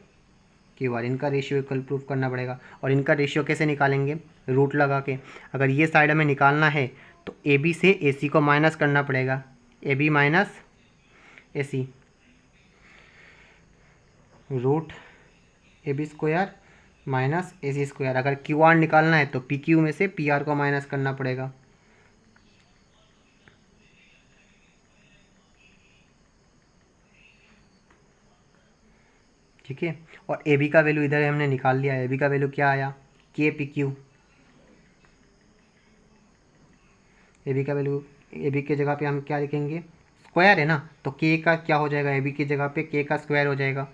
Q R इनका रेशियो इक्वल प्रूफ करना पड़ेगा। और इनका रेशियो कैसे निकालेंगे, रूट लगा के। अगर ये साइड हमें निकालना है तो ए बी से ए सी को माइनस करना पड़ेगा, A B minus A C, root A B square minus A C square. अगर क्यू आर निकालना है तो पी क्यू में से पी आर को माइनस करना पड़ेगा। ठीक है, और ए बी का वैल्यू इधर हमने निकाल लिया। ए बी का वैल्यू क्या आया, के पी क्यू। ए बी का वैल्यू, ए बी की जगह पे हम क्या लिखेंगे, स्क्वायर है ना, तो के का क्या हो जाएगा, ए बी की जगह पे के का स्क्वायर हो जाएगा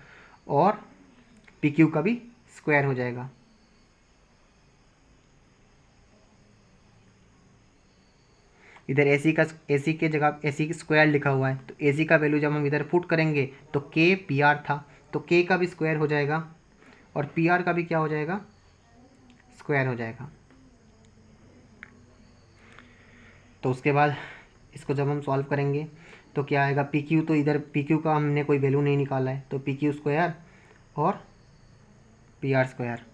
और पी क्यू का भी स्क्वायर हो जाएगा। इधर ए सी के जगह ए सी स्क्वायर लिखा हुआ है, तो ए सी का वैल्यू जब हम इधर पुट करेंगे तो के पी आर था, तो के का भी स्क्वायर हो जाएगा और पी आर का भी क्या हो जाएगा, स्क्वायर हो जाएगा। तो उसके बाद इसको जब हम सॉल्व करेंगे तो क्या आएगा, पी क्यू, तो इधर पी क्यू का हमने कोई वैल्यू नहीं निकाला है, तो पी क्यू स्क्वायर और पी आर स्क्वायर।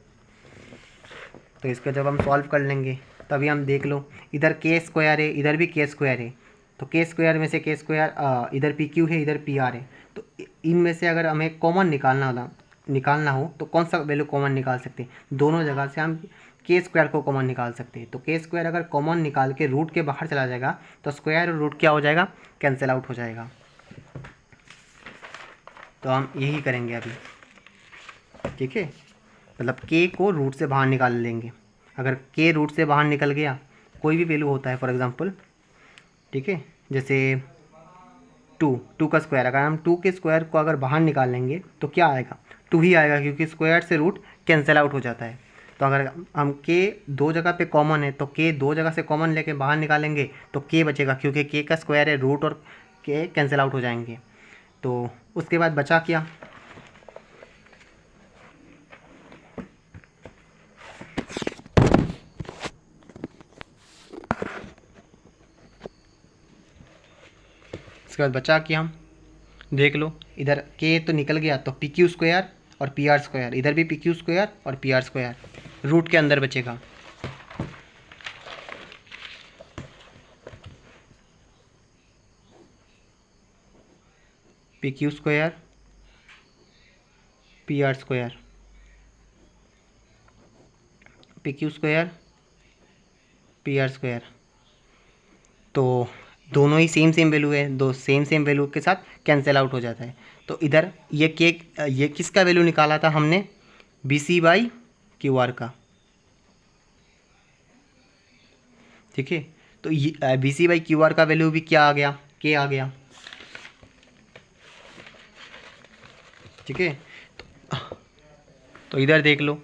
तो इसको जब हम सॉल्व कर लेंगे तभी हम देख लो, इधर के स्क्वायर है, इधर भी के स्क्वायर है, तो के स्क्वायर में से के स्क्वायर, इधर पी क्यू है, इधर पी आर है, तो इनमें से अगर हमें कॉमन निकालना हो तो कौन सा वैल्यू कॉमन निकाल सकते हैं, दोनों जगह से हम के स्क्वायर को कॉमन निकाल सकते हैं। तो के स्क्वायर अगर कॉमन निकाल के रूट के बाहर चला जाएगा तो स्क्वायर और रूट क्या हो जाएगा, कैंसिल आउट हो जाएगा। तो हम यही करेंगे अभी। ठीक है, मतलब के को रूट से बाहर निकाल लेंगे। अगर के रूट से बाहर निकल गया, कोई भी वैल्यू होता है फॉर एग्जांपल, ठीक है, जैसे टू का स्क्वायर, अगर हम टू के स्क्वायर को अगर बाहर निकाल लेंगे तो क्या आएगा, टू ही आएगा, क्योंकि स्क्वायर से रूट कैंसिल आउट हो जाता है। तो अगर हम के दो जगह पे कॉमन है तो के दो जगह से कॉमन लेके बाहर निकालेंगे तो के बचेगा, क्योंकि के का स्क्वायर है, रूट और के कैंसिल आउट हो जाएंगे। तो उसके बाद बचा क्या, उसके बाद बचा कि हम देख लो, इधर के तो निकल गया, तो पी क्यू स्क्वायर और पी आर स्क्वायर, इधर भी पी क्यू स्क्वायर और पी आर स्क्वायर, रूट के अंदर बचेगा। P Q square P R square, P Q square P R square, तो दोनों ही सेम वैल्यू है, दो सेम वैल्यू के साथ कैंसिल आउट हो जाता है। तो इधर ये किसका वैल्यू निकाला था हमने, B C by Q R का। ठीक है, तो ये B C by Q R का वैल्यू भी क्या आ गया, के आ गया। ठीक है, तो इधर देख लो,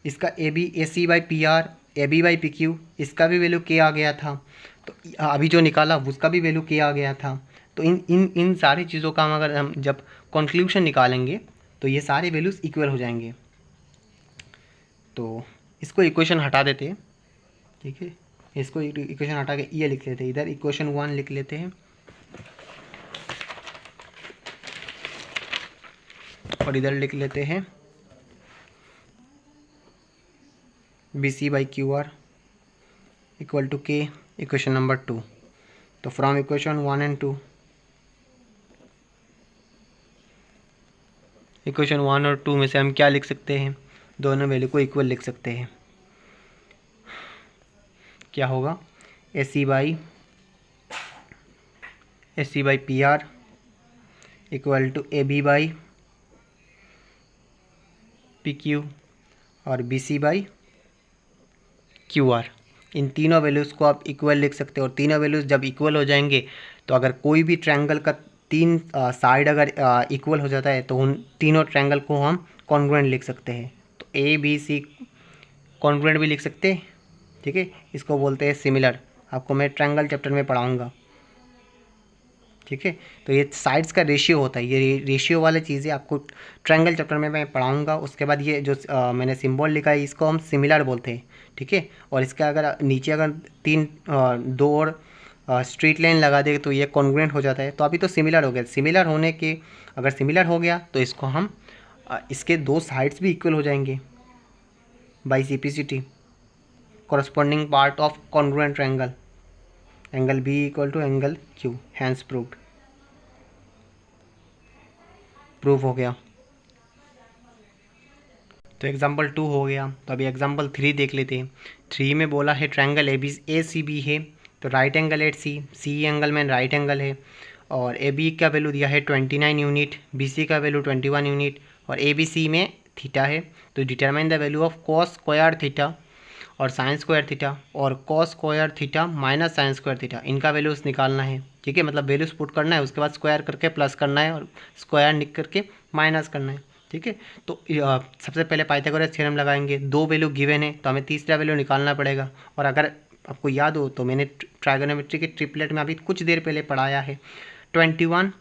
इसका A C by P R, A B by P Q, इसका भी वैल्यू के आ गया था। तो अभी जो निकाला उसका भी वैल्यू के आ गया था। तो इन सारी चीज़ों का हम अगर हम जब कंक्लूजन निकालेंगे तो ये सारे वैल्यूज़ इक्वल हो जाएंगे। तो इसको इक्वेशन हटा देते हैं। ठीक है, इसको इक्वेशन हटा के ये लिख लेते हैं, इधर इक्वेशन 1 लिख लेते हैं और इधर लिख लेते हैं B C by Q R equal to के, इक्वेशन नंबर 2। तो फ्रॉम इक्वेशन 1 एंड 2, इक्वेशन 1 और 2 में से हम क्या लिख सकते हैं, दोनों वैल्यू को इक्वल लिख सकते हैं। क्या होगा, A C by P R equal to A B by P Q और B C by Q R. इन तीनों वैल्यूज़ को आप इक्वल लिख सकते हो, और तीनों वैल्यूज़ जब इक्वल हो जाएंगे तो अगर कोई भी ट्रायंगल का तीन साइड अगर इक्वल हो जाता है तो उन तीनों ट्रायंगल को हम कॉन्ग्रुएंट लिख सकते हैं। तो ए बी सी कॉन्ग्रुएंट भी लिख सकते हैं। ठीक है, इसको बोलते हैं सिमिलर, आपको मैं ट्रायंगल चैप्टर में पढ़ाऊँगा। ठीक है। तो ये साइड्स का रेशियो होता है, ये रेशियो वाली चीज़ें आपको ट्रायंगल चैप्टर में मैं पढ़ाऊंगा। उसके बाद ये जो मैंने सिंबल लिखा है इसको हम सिमिलर बोलते हैं, ठीक है। और इसका अगर नीचे अगर दो और स्ट्रीट लाइन लगा दे तो ये कॉन्ग्रुएंट हो जाता है। तो अभी तो सिमिलर हो गया, सिमिलर होने के अगर सिमिलर हो गया तो इसको हम इसके दो साइड्स भी इक्वल हो जाएंगे by CPCT, corresponding part of congruent triangle, angle B equal to angle Q, hence proved, prove हो गया। तो एग्जाम्पल 2 हो गया। तो अभी एग्जाम्पल 3 देख लेते हैं। 3 में बोला है ट्रायंगल ACB है, तो right angle at C angle में राइट एंगल है, और AB का वैल्यू दिया है 29 यूनिट, BC का वैल्यू 21 यूनिट, और ABC में थीटा है। तो determine the value of cos square theta और साइन स्क्वायर थीटा और cos square theta minus sine square theta, इनका वैल्यूज़ निकालना है, ठीक है। मतलब वैल्यूज़ पुट करना है, उसके बाद स्क्वायर करके प्लस करना है और स्क्वायर निक करके माइनस करना है, ठीक है। तो सबसे पहले पाइथागोरस थ्योरम लगाएंगे। दो वैल्यू गिवन है तो हमें तीसरा वैल्यू निकालना पड़ेगा। और अगर आपको याद हो तो मैंने ट्रायगोनोमेट्री के ट्रिपलेट में अभी कुछ देर पहले पढ़ाया है 21,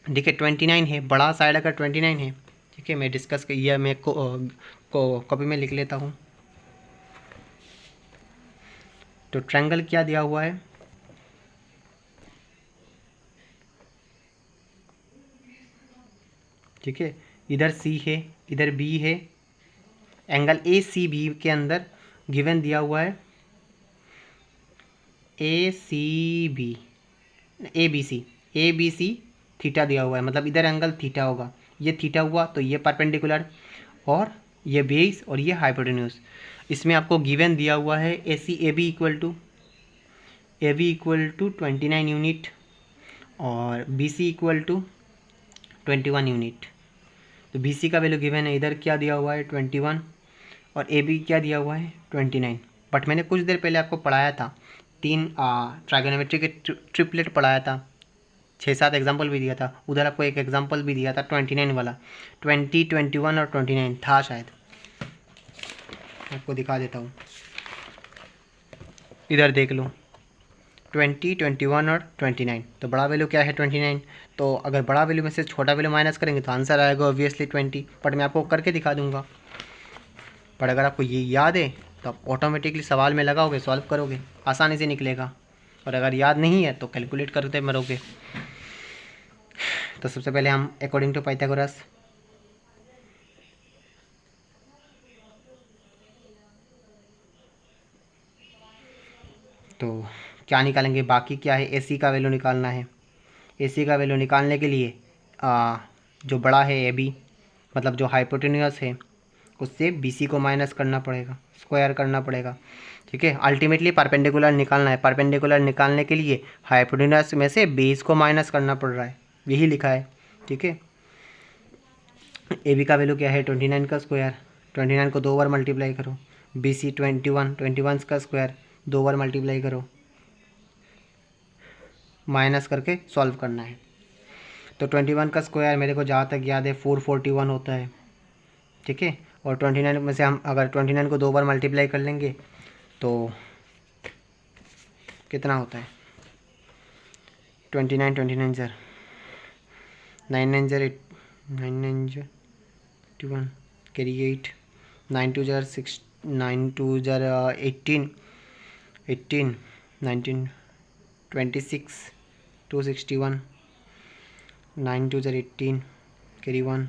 ठीक है। 29 है, बड़ा साइड अगर 29 है, ठीक है। मैं डिस्कस किया, मैं कॉपी में लिख लेता हूँ। तो ट्रायंगल क्या दिया हुआ है, ठीक है। इधर C है, इधर B है, एंगल ACB के अंदर गिवन दिया हुआ है ACB, ABC थीटा दिया हुआ है, मतलब इधर एंगल थीटा होगा, ये थीटा हुआ तो ये परपेंडिकुलर, और ये बेस और ये हाइपोटेन्यूज। इसमें आपको गिवन दिया हुआ है AB इक्वल टू 29 यूनिट और BC इक्वल टू 21 यूनिट। तो BC का वैल्यू गिवन है, इधर क्या दिया हुआ है 21, और AB क्या दिया हुआ है 29। बट मैंने कुछ देर पहले आपको पढ़ाया था, 3 ट्रायगोनोमेट्री के ट्रिपलेट पढ़ाया था, 6-7 एग्जाम्पल भी दिया था। उधर आपको एक एग्जाम्पल भी दिया था 29 वाला, 20, 21 और 29 था शायद, आपको दिखा देता हूँ, इधर देख लो 20, 21 और 29। तो बड़ा वैल्यू क्या है 29। तो अगर बड़ा वैल्यू में से छोटा वैल्यू माइनस करेंगे तो आंसर आएगा ऑब्वियसली 20। बट मैं आपको करके दिखा दूंगा। पर अगर आपको ये याद है तो आप ऑटोमेटिकली सवाल में लगाओगे, सॉल्व करोगे, आसानी से निकलेगा। और अगर याद नहीं है तो कैलकुलेट करते मरोगे। तो सबसे पहले हम अकॉर्डिंग टू पाइथागोरस तो क्या निकालेंगे, बाकी क्या है, AC का वैल्यू निकालना है। AC का वैल्यू निकालने के लिए जो बड़ा है AB, मतलब जो हाइपोटेन्यूस है, उससे BC को माइनस करना पड़ेगा, स्क्वायर करना पड़ेगा, ठीक है। अल्टीमेटली परपेंडिकुलर निकालना है। परपेंडिकुलर निकालने के लिए हाइपोटेन्यूस में से बेस को माइनस करना पड़ रहा है, यही लिखा है, ठीक है। AB का वैल्यू क्या है 29 का स्क्वायर, 29 को 2 बार मल्टीप्लाई करो, BC 21, 21 का स्क्वायर 2 बार मल्टीप्लाई करो, माइनस करके सॉल्व करना है। तो 21 का स्क्वायर मेरे को जहाँ तक याद है 441 होता है, ठीक है। और 29 में से हम अगर 29 को 2 बार मल्टीप्लाई कर लेंगे तो कितना होता है 29, 29 जर 9 9 जर 9 9 जर 21 कैरी 8, 9 2 जर 6, 9 2 जर 18, 18 19 26 261, 9 2 जर 18 कैरी 1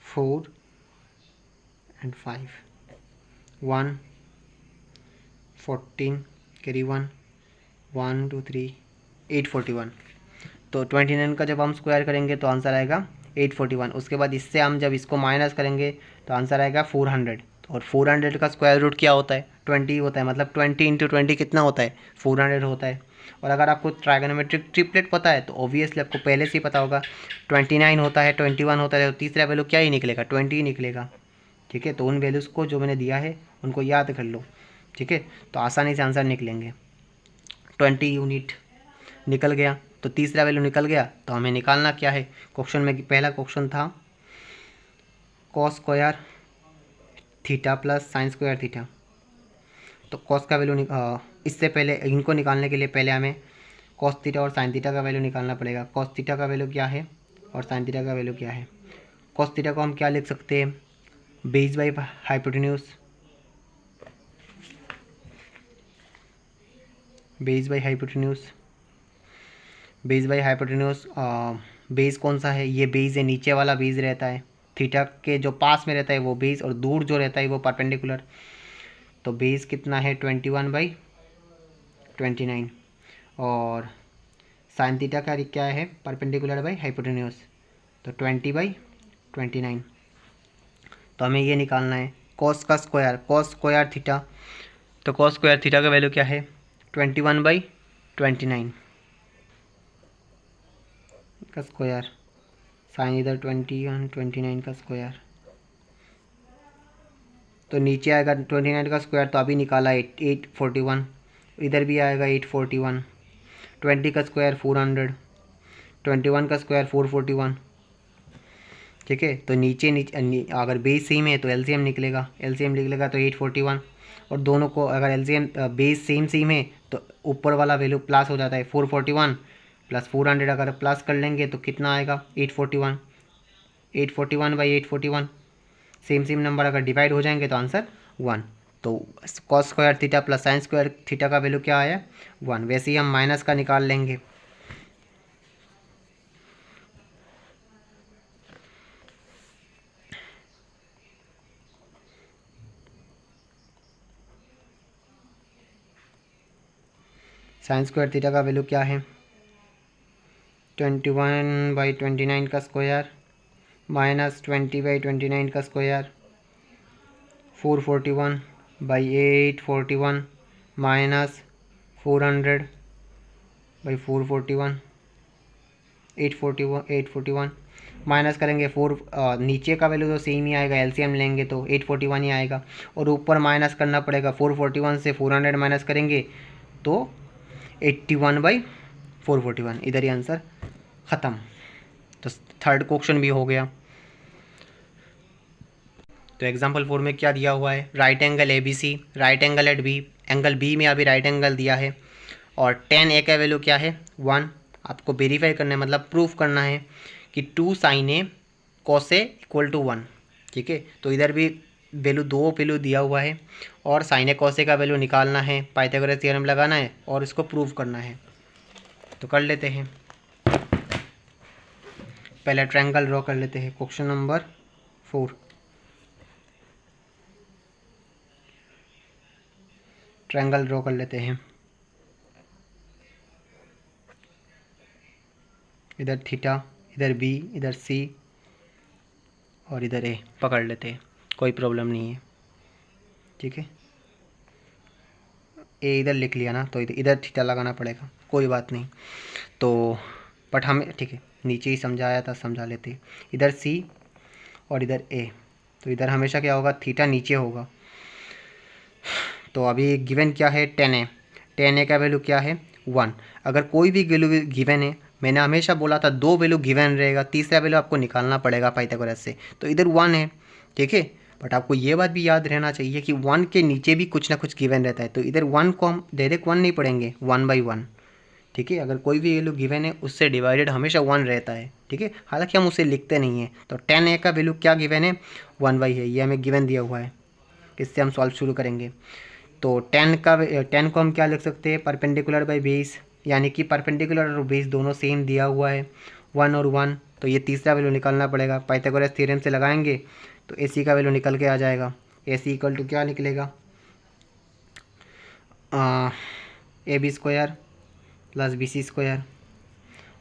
4 and 5 1 14 कैरी 1 1 2 3 841। तो 29 का जब हम स्क्वायर करेंगे तो आंसर आएगा 841। उसके बाद इससे हम जब इसको माइनस करेंगे तो आंसर आएगा 400। और 400 का स्क्वायर रूट क्या होता है 20 होता है, मतलब 20 इंटू 20 कितना होता है 400 होता है। और अगर आपको ट्रायगोनोमेट्रिक ट्रिपलेट पता है तो ऑब्वियसली आपको पहले से ही पता होगा 29 होता है, 21 होता है, तो तीसरा वैल्यू क्या ही निकलेगा 20 ही निकलेगा, ठीक है। तो उन वैल्यूज़ को जो मैंने दिया है उनको याद कर लो, ठीक है। तो आसानी से आंसर निकलेंगे। 20 यूनिट निकल गया, तो तीसरा वैल्यू निकल गया। तो हमें निकालना क्या है, क्वेश्चन में पहला क्वेश्चन था cos square theta plus sign square theta, तो कॉस का वैल्यू इससे पहले इनको निकालने के लिए पहले हमें कॉस थीटा और साइन थीटा का वैल्यू निकालना पड़ेगा। कॉस थीटा का वैल्यू क्या है और साइन थीटा का वैल्यू क्या है। कॉस थीटा को हम क्या लिख सकते हैं, base by hypotenuse, base by hypotenuse, base by hypotenuse. Base कौन सा है, ये बेस है, नीचे वाला बेस रहता है, थीटा के जो पास में रहता है वो बेस और दूर जो रहता है वो परपेंडिकुलर। तो बेस कितना है 21/29 और साइन थीटा का क्या है परपेंडिकुलर बाई हाइपोटेन्यूज, तो 20/29। तो हमें ये निकालना है कॉस का स्क्वायर, कॉस स्क्वायर थीटा, तो कॉस स्क्वायर थीटा का वैल्यू क्या है 21/29 का स्क्वायर, साइन इधर 21/29 का स्क्वायर, तो नीचे आएगा 29 का स्क्वायर, तो अभी निकाला 841, इधर भी आएगा 841, 20 का स्क्वायर 400, 21 का स्क्वायर 441, ठीक है। तो नीचे अगर बेस सेम है तो एलसीएम निकलेगा, एलसीएम निकलेगा तो 841, और दोनों को अगर एलसीएम बेस सेम है तो ऊपर वाला वैल्यू प्लस हो जाता है, 441 प्लस 400 अगर प्लस कर लेंगे तो कितना आएगा 841, 841/841, सेम नंबर अगर डिवाइड हो जाएंगे तो आंसर 1। तो cos square theta plus sign square theta का वैल्यू क्या आया 1। वैसे ही हम माइनस का निकाल लेंगे, साइन स्क्वायर थीटा का वैल्यू क्या है 21/29 का स्क्वायर माइनस 20/29 का स्क्वायर, 441/841 माइनस 400/441, 841 माइनस करेंगे 4, नीचे का वैल्यू तो सेम ही आएगा, एलसीएम लेंगे तो 841 ही आएगा, और ऊपर माइनस करना पड़ेगा, 441 से 400 माइनस करेंगे तो 81/441, इधर ही आंसर ख़त्म। तो थर्ड क्वेश्चन भी हो गया। तो एग्जाम्पल 4 में क्या दिया हुआ है, right angle ABC, right angle at B, angle B में अभी राइट एंगल दिया है, और tan A का वैल्यू क्या है 1। आपको वेरीफाई करना है, मतलब प्रूफ करना है कि 2 sin A cos A = 1, ठीक है। तो इधर भी दो वैल्यू दिया हुआ है और sin A cos A का वैल्यू निकालना है, पाइथागोरस थ्योरम लगाना है और इसको प्रूव करना है। तो कर लेते हैं, पहले ट्रायंगल ड्रॉ कर लेते हैं। क्वेश्चन नंबर 4, ट्रायंगल ड्रॉ कर लेते हैं। इधर थीटा, इधर बी, इधर सी और इधर ए पकड़ लेते हैं, कोई प्रॉब्लम नहीं है, ठीक है। ए इधर लिख लिया ना, तो इधर थीटा लगाना पड़ेगा, कोई बात नहीं। तो बट हमें ठीक है, नीचे ही समझाया था, समझा लेते हैं। इधर सी और इधर ए, तो इधर हमेशा क्या होगा थीटा नीचे होगा। तो अभी गिवन क्या है tan A, tan A का वैल्यू क्या है 1। अगर कोई भी वैल्यू गिवन है, मैंने हमेशा बोला था 2 वैल्यू गिवन रहेगा, तीसरा वैल्यू आपको निकालना पड़ेगा पाइथागोरस से। तो इधर 1 है, ठीक है। बट आपको ये बात भी याद रहना चाहिए कि 1 के नीचे भी कुछ ना कुछ गिवन रहता है। तो इधर 1 को हम डायरेक्ट 1 नहीं पढ़ेंगे, 1/1, ठीक है। अगर कोई भी वैल्यू गिवन है उससे डिवाइडेड हमेशा 1 रहता है, ठीक है। हालांकि हम उसे लिखते नहीं हैं। तो tan A का वैल्यू क्या गिवन है 1/, है, ये हमें गिवन दिया हुआ है। इससे हम सॉल्व शुरू करेंगे। तो tan को हम क्या लिख सकते हैं परपेंडिकुलर बाई बेस, यानी कि परपेंडिकुलर और बेस दोनों सेम दिया हुआ है 1 और 1। तो ये तीसरा वैल्यू निकालना पड़ेगा, पाइथागोरस थ्योरम से लगाएंगे तो AC का वैल्यू निकल के आ जाएगा। AC इक्वल टू क्या निकलेगा AB square plus BC square,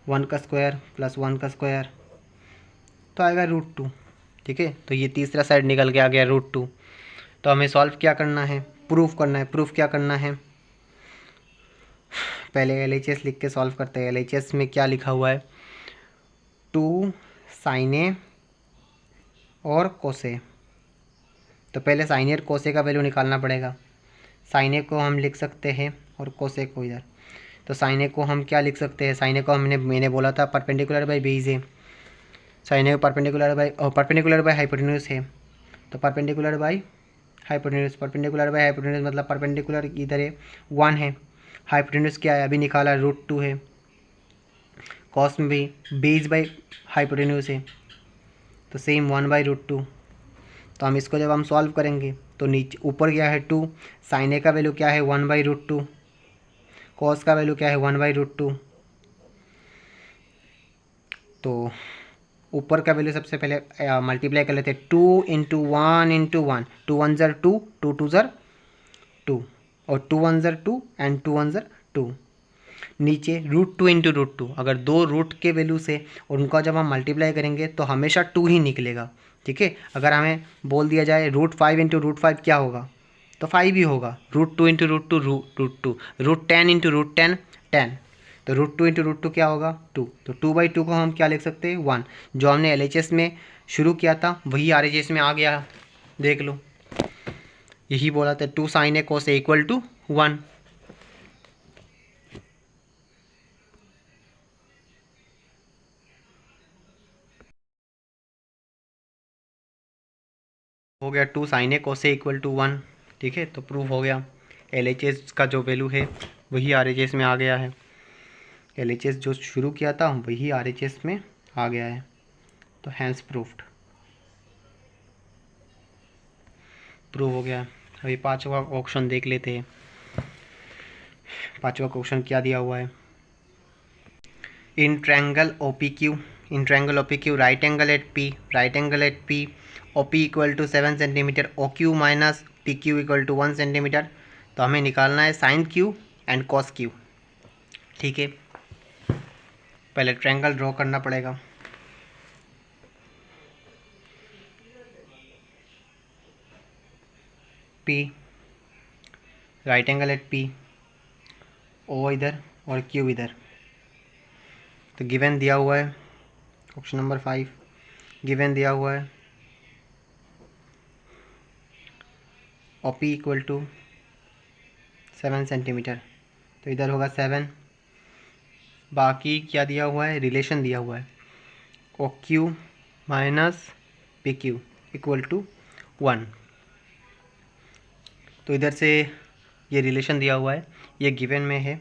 1 का स्क्वायर प्लस 1 का स्क्वायर, तो आएगा √2, ठीक है। तो ये तीसरा साइड निकल के आ गया √2। तो हमें सॉल्व क्या करना है, प्रूफ करना है। प्रूफ क्या करना है, पहले LHS लिख के सॉल्व करते हैं। LHS में क्या लिखा हुआ है 2 sin A और cos A। तो पहले sin A और cos A का वैल्यू निकालना पड़ेगा। sin A को हम लिख सकते हैं और cos A को इधर। तो sin A को हम क्या लिख सकते हैं, sin A को मैंने बोला था परपेंडिकुलर बाई बेस है, sin A perpendicular by hypotenuse है। तो perpendicular by hypotenuse, perpendicular by hypotenuse मतलब परपेंडिकुलर इधर है 1 है, हाइपोटेन्यूज क्या है अभी निकाला √2 है, कॉस में भी बेस बाई हाइपोटेन्यूज है तो सेम 1/√2। तो हम इसको जब हम सॉल्व करेंगे तो नीचे ऊपर क्या है 2, साइन ए का वैल्यू क्या है 1/√2, कॉस का वैल्यू क्या है 1/√2। तो ऊपर का वैल्यू सबसे पहले मल्टीप्लाई कर लेते हैं, 2 इंटू 1, 2 1 ज़र 2, 2 2 ज़र 2 और 2 1 ज़र 2 एंड 2 1 ज़र 2। नीचे √2 इंटू √2, अगर दो रूट के वैल्यू से और उनका जब हम मल्टीप्लाई करेंगे तो हमेशा 2 ही निकलेगा। ठीक है, अगर हमें बोल दिया जाए √5 इंटू √5 क्या होगा तो 5 ही होगा, √2 इंटू √2 √2, √10 इंटू √10 10, तो √2 इंटू √2 क्या होगा 2, तो 2/2 को हम क्या लिख सकते हैं 1। जो हमने LHS में शुरू किया था वही RHS में आ गया, देख लो यही बोला था 2 sin a cos a equal to 1। हो गया 2 sin a cos a equal to 1। ठीक है, तो प्रूफ हो गया, LHS का जो वैल्यू है वही RHS में आ गया है, LHS जो शुरू किया था वही RHS में आ गया है, तो हैंस प्रूफ्ड, प्रूव हो गया। अभी पांचवा ऑप्शन देख लेते हैं। पांचवा क्वेश्चन क्या दिया हुआ है, in triangle OPQ, in triangle OPQ right angle at P, right angle at P OP equal to 7 centimetre, OQ minus PQ equal to 1 centimetre. तो हमें निकालना है sine Q and cos Q। ठीक है, पहले ट्रायंगल ड्रॉ करना पड़ेगा। P, right angle at P, O इधर और Q इधर। तो गिवन दिया हुआ है ऑप्शन नंबर 5, गिवन दिया हुआ है OP इक्वल टू 7 सेंटीमीटर, तो इधर होगा 7। बाकी क्या दिया हुआ है, रिलेशन दिया हुआ है OQ minus PQ equal to 1। तो इधर से ये रिलेशन दिया हुआ है, ये गिवन में है,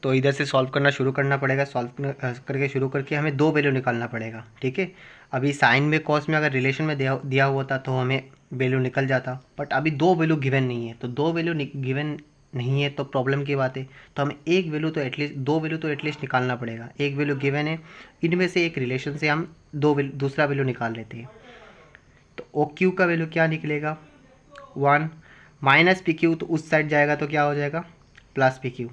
तो इधर से सॉल्व करना शुरू करना पड़ेगा। सॉल्व करके शुरू करके हमें दो वैल्यू निकालना पड़ेगा। ठीक है, अभी साइन में कॉस में अगर रिलेशन में दिया हुआ था तो हमें वैल्यू निकल जाता, बट अभी दो वैल्यू गिवन नहीं है, तो दो वैल्यू गिवन नहीं है तो प्रॉब्लम की बात है। तो हमें एक वैल्यू तो एटलीस्ट, दो वैल्यू तो एटलीस्ट निकालना पड़ेगा। एक वैल्यू गिवन है, इनमें से एक रिलेशन से हम दूसरा वैल्यू निकाल लेते हैं। तो ओ क्यू का वैल्यू क्या निकलेगा 1, माइनस पी क्यू तो उस साइड जाएगा तो क्या हो जाएगा प्लस पी क्यू,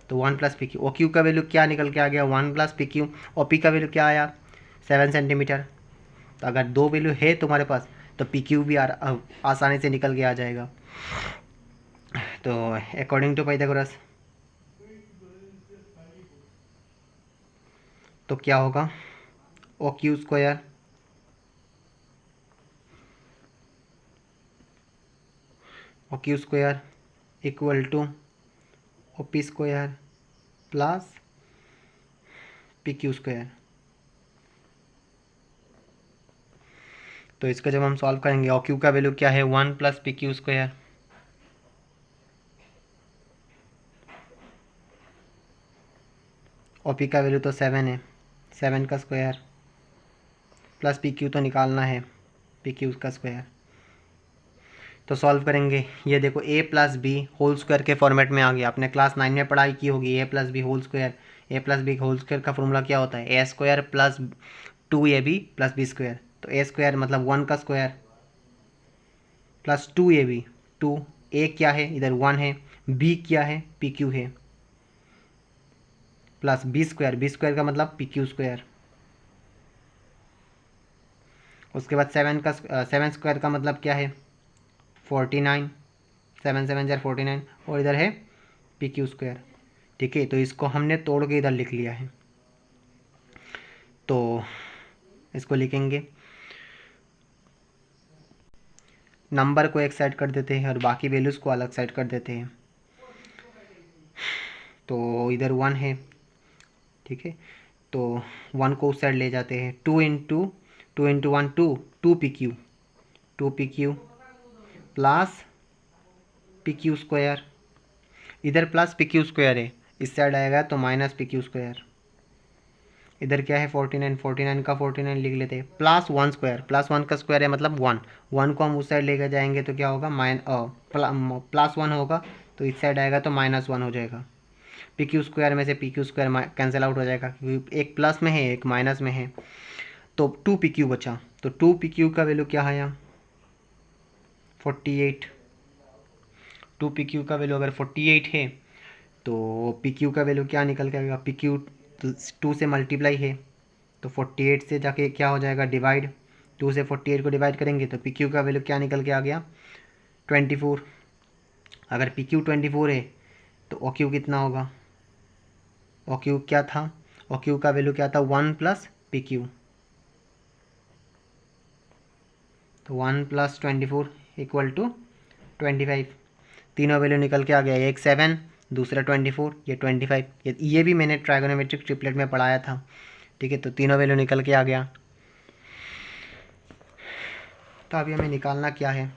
तो 1 plus P Q. O Q का वैल्यू क्या निकल के आ गया 1 प्लस पी क्यू, और पी का वैल्यू क्या आया 7 सेंटीमीटर। तो अगर दो वैल्यू है तुम्हारे पास तो पी क्यू भी आसानी से निकल के आ जाएगा। तो अकॉर्डिंग टू पाइथागोरस तो क्या होगा O Q square O Q square equal to O P square plus P Q square. तो इसका जब हम सॉल्व करेंगे ओ क्यू का वैल्यू क्या है 1 प्लस पी क्यू स्क्वायर, और पी का वैल्यू तो 7 है, 7 का स्क्वायर प्लस पी क्यू तो निकालना है पी क्यू का स्क्वायर। तो सॉल्व करेंगे, ये देखो ए प्लस बी होल स्क्वायर के फॉर्मेट में आ गया। आपने क्लास 9 में पढ़ाई की होगी A plus B whole square. A plus B whole square का फॉर्मूला क्या होता है A square plus 2ab plus B square. तो ए स्क्वायर मतलब 1 का स्क्वायर प्लस 2ab, 2 ए क्या है इधर 1 है, बी क्या है पी क्यू है, प्लस बी स्क्वायर का मतलब पी क्यू स्क्वायर। उसके बाद 7 स्क्वायर का मतलब क्या है 49, 7 7 जार 49, और इधर है पी क्यू स्क्वायर। ठीक है, तो इसको हमने तोड़ के इधर लिख लिया है। तो इसको लिखेंगे, नंबर को एक साइड कर देते हैं और बाकी वैल्यूज़ को अलग साइड कर देते हैं। तो इधर 1 है, ठीक है, तो 1 को उस साइड ले जाते हैं, 2 into 1 2 2 P Q, 2 P Q plus P Q square, इधर प्लस पी क्यू स्क्वायर है, इस साइड आएगा तो माइनस पी क्यू स्क्वायर। इधर क्या है 49, 49 का 49 लिख लेते हैं, plus one square, plus one का स्क्वायर है मतलब वन, वन को हम उस साइड लेकर जाएंगे तो क्या होगा प्लस वन होगा, तो इस साइड आएगा तो माइनस वन हो जाएगा। पी क्यू स्क्वायर में से P Q square cancel out हो जाएगा क्योंकि एक प्लस में है एक माइनस में है, तो टू पी क्यू बचा। तो टू पी क्यू का वैल्यू क्या है यहाँ 48। टू पी क्यू का वैल्यू अगर 48 है तो पी क्यू का वैल्यू क्या निकल के आएगा, पी क्यू टू से मल्टीप्लाई है तो 48 से जाके क्या हो जाएगा डिवाइड, टू से 48 को डिवाइड करेंगे तो पी क्यू का वैल्यू क्या निकल के आ गया 24। अगर पी क्यू 24 है तो ओ क्यू कितना होगा, ओ क्यू क्या था, ओ क्यू का वैल्यू क्या था 1 प्लस पी क्यू, तो 1 प्लस 24 इक्वल टू 25। तीनों वैल्यू निकल के आ गया, एक 7, दूसरा 24, ये 25। ये भी मैंने ट्राइगोनोमेट्रिक ट्रिपलेट में पढ़ाया था, ठीक है। तो तीनों वैल्यू निकल के आ गया। तो अभी हमें निकालना क्या है,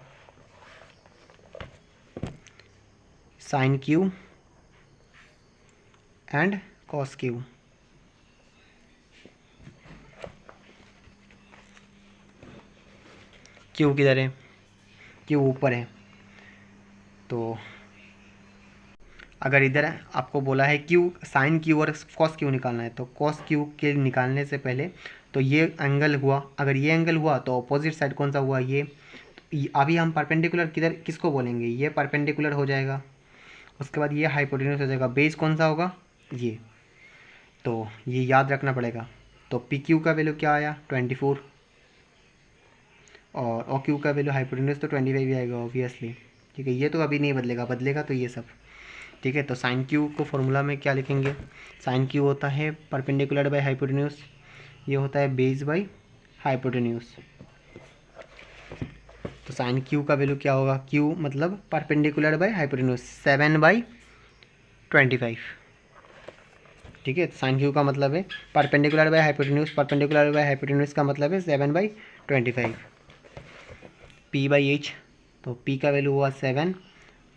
sine Q and cos Q. Q किधर है, क्यू ऊपर है, तो अगर इधर आपको बोला है क्यू साइन क्यू और कॉस क्यू निकालना है, तो कॉस क्यू के निकालने से पहले तो ये एंगल हुआ, अगर ये एंगल हुआ तो अपोजिट साइड कौन सा हुआ ये, अभी हम परपेंडिकुलर किधर किसको बोलेंगे, ये परपेंडिकुलर हो जाएगा, उसके बाद ये हाइपोटेन्यूस हो जाएगा, बेस कौन सा होगा ये, तो ये याद रखना पड़ेगा। तो पी क्यू का वैल्यू क्या आया 24 और ओ क्यू का वैल्यू हाइपोटेन्यूस तो 25 ही आएगा ऑब्वियसली, ठीक है। ये तो अभी नहीं बदलेगा, बदलेगा तो ये सब, ठीक है। तो साइन क्यू को फॉर्मूला में क्या लिखेंगे, साइन क्यू होता है परपेंडिकुलर बाय हाइपोटेन्यूस, ये होता है बेस बाय हाइपोटेन्यूस। तो साइन क्यू का वैल्यू क्या होगा, क्यू मतलब परपेंडिकुलर बाय हाइपोटेन्यूस 7/25, ठीक है। साइन क्यू का मतलब है perpendicular by hypotenuse, perpendicular by hypotenuse का मतलब है 7/25। पी बाई एच, तो पी का वैल्यू हुआ 7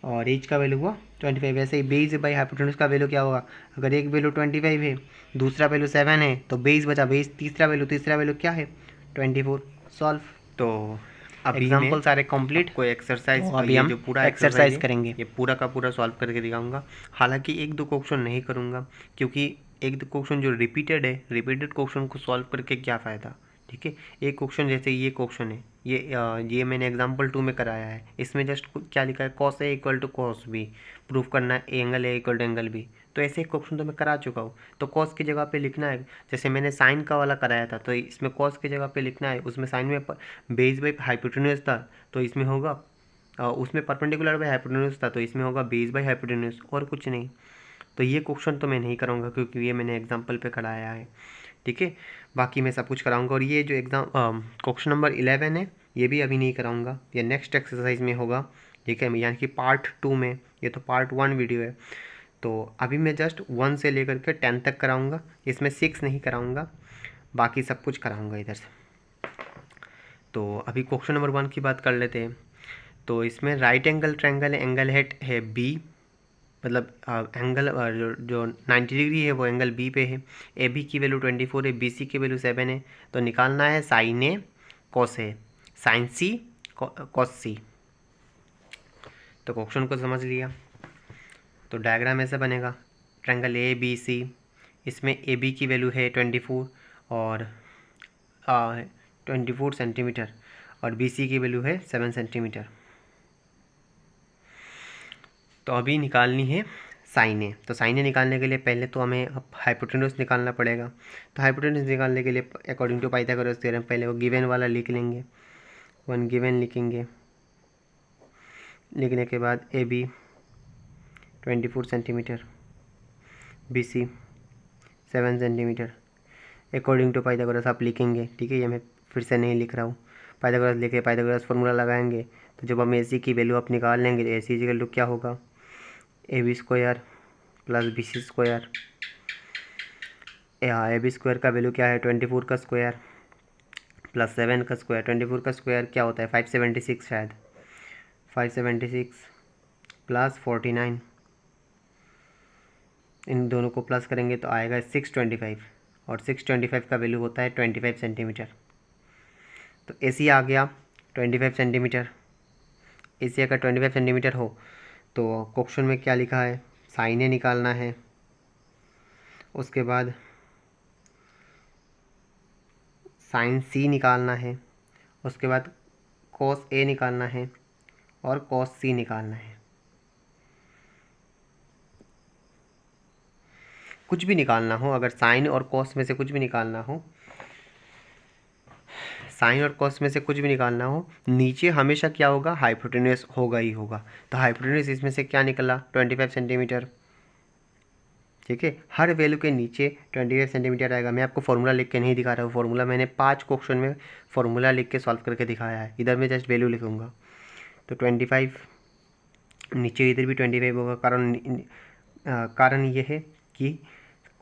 और एच का वैल्यू हुआ 25। वैसे ही बेस बाई हाइपोटेन्यूस का वैल्यू क्या होगा, अगर एक वैल्यू 25 है दूसरा वैल्यू 7 है तो बेस बचा, बेस तीसरा वैल्यू क्या है 24। सॉल्व। तो अभी एग्जाम्पल सारे कंप्लीट, कोई एक्सरसाइज, अभी हम जो पूरा एक्सरसाइज करेंगे। ये पूरा का पूरा सॉल्व करके दिखाऊंगा। हालांकि एक दो क्वेश्चन नहीं करूंगा क्योंकि एक दो क्वेश्चन जो रिपीटेड है, रिपीटेड क्वेश्चन को सॉल्व करके क्या फ़ायदा, ठीक है। एक क्वेश्चन जैसे ये क्वेश्चन है, ये मैंने एग्जाम्पल 2 में कराया है, इसमें जस्ट क्या लिखा है cos A equal to cos B, proof करना है angle A equal to angle B. तो ऐसे क्वेश्चन तो मैं करा चुका हूँ, तो कॉस की जगह पे लिखना है, जैसे मैंने साइन का वाला कराया था तो इसमें कॉस की जगह पे लिखना है, उसमें साइन में बेस बाई हाइपोटेन्यूस था तो इसमें होगा उसमें परपेंडिकुलर बाई हाइपोटेन्यूस था तो इसमें होगा बेस बाई हाइपोटेन्यूस, और कुछ नहीं। तो ये क्वेश्चन तो मैं नहीं कराऊंगा क्योंकि ये मैंने एग्जाम्पल पे कराया है, ठीक है। बाकी मैं सब कुछ कराऊंगा, और ये जो क्वेश्चन नंबर 11 है ये भी अभी नहीं कराऊंगा, ये नेक्स्ट एक्सरसाइज में होगा, ठीक है, यानी कि पार्ट 2 में। ये तो पार्ट 1 वीडियो है, तो अभी मैं जस्ट 1 से लेकर के 10 तक कराऊंगा, इसमें 6 नहीं कराऊंगा, बाकी सब कुछ कराऊंगा इधर से। तो अभी क्वेश्चन नंबर 1 की बात कर लेते हैं। तो इसमें right angle triangle angle head है बी, मतलब एंगल जो 90 डिग्री है वो एंगल बी पे है, ए बी की वैल्यू 24 है, बी सी की वैल्यू 7 है। तो निकालना है sign A cos A, sign C cos सी। तो क्वेश्चन को समझ लिया, तो डायग्राम ऐसा बनेगा, ट्रायंगल ए बी सी, इसमें ए बी की वैल्यू है 24 और 24 सेंटीमीटर, और बी सी की वैल्यू है 7 सेंटीमीटर। तो अभी निकालनी है साइन ए। तो साइन ए निकालने के लिए पहले तो हमें हाइपोटेन्यूस निकालना पड़ेगा। तो हाइपोटेन्यूस निकालने के लिए अकॉर्डिंग टू पाइथागोरस थ्योरम पहले वो गिवन वाला लिख लेंगे, वन गिवन लिखेंगे, लिखने के बाद A B 24 centimetre, B C 7 centimetre, according to Pythagoras आप लिखेंगे, ठीक है। ये मैं फिर से नहीं लिख रहा हूँ, पाइथागोरस लिखे पाइथागोरस फार्मूला लगाएंगे। तो जब हम ए सी की वैल्यू आप निकाल लेंगे तो ए सी की वैल्यू क्या होगा, A B square plus B C square, A B square का वैल्यू क्या है 24 का स्क्वायर प्लस 7 का स्क्वायर, 24 का स्क्वायर क्या होता है 576 शायद, 576 प्लस 49, इन दोनों को प्लस करेंगे तो आएगा 625, और 625 का वैल्यू होता है 25 सेंटीमीटर। तो AC आ गया 25 सेंटीमीटर। AC अगर 25 सेंटीमीटर हो तो क्वेश्चन में क्या लिखा है, साइन ए निकालना है, उसके बाद साइन C निकालना है, उसके बाद कॉस A निकालना है और कॉस C निकालना है। कुछ भी निकालना हो, अगर साइन और कॉस में से कुछ भी निकालना हो, साइन और कॉस में से कुछ भी निकालना हो, नीचे हमेशा क्या होगा, हाइपोटेन्यूस होगा ही होगा। तो हाइपोटेन्यूस इसमें से क्या निकला, 25 सेंटीमीटर। ठीक है, हर वैल्यू के नीचे 25 सेंटीमीटर आएगा। मैं आपको फॉर्मूला लिख के नहीं दिखा रहा हूँ, फॉर्मूला मैंने 5 क्वेश्चन में फॉर्मूला लिख के सॉल्व करके दिखाया है। इधर मैं जस्ट वैल्यू लिखूँगा तो 25, नीचे इधर भी 25 होगा। कारण ये है कि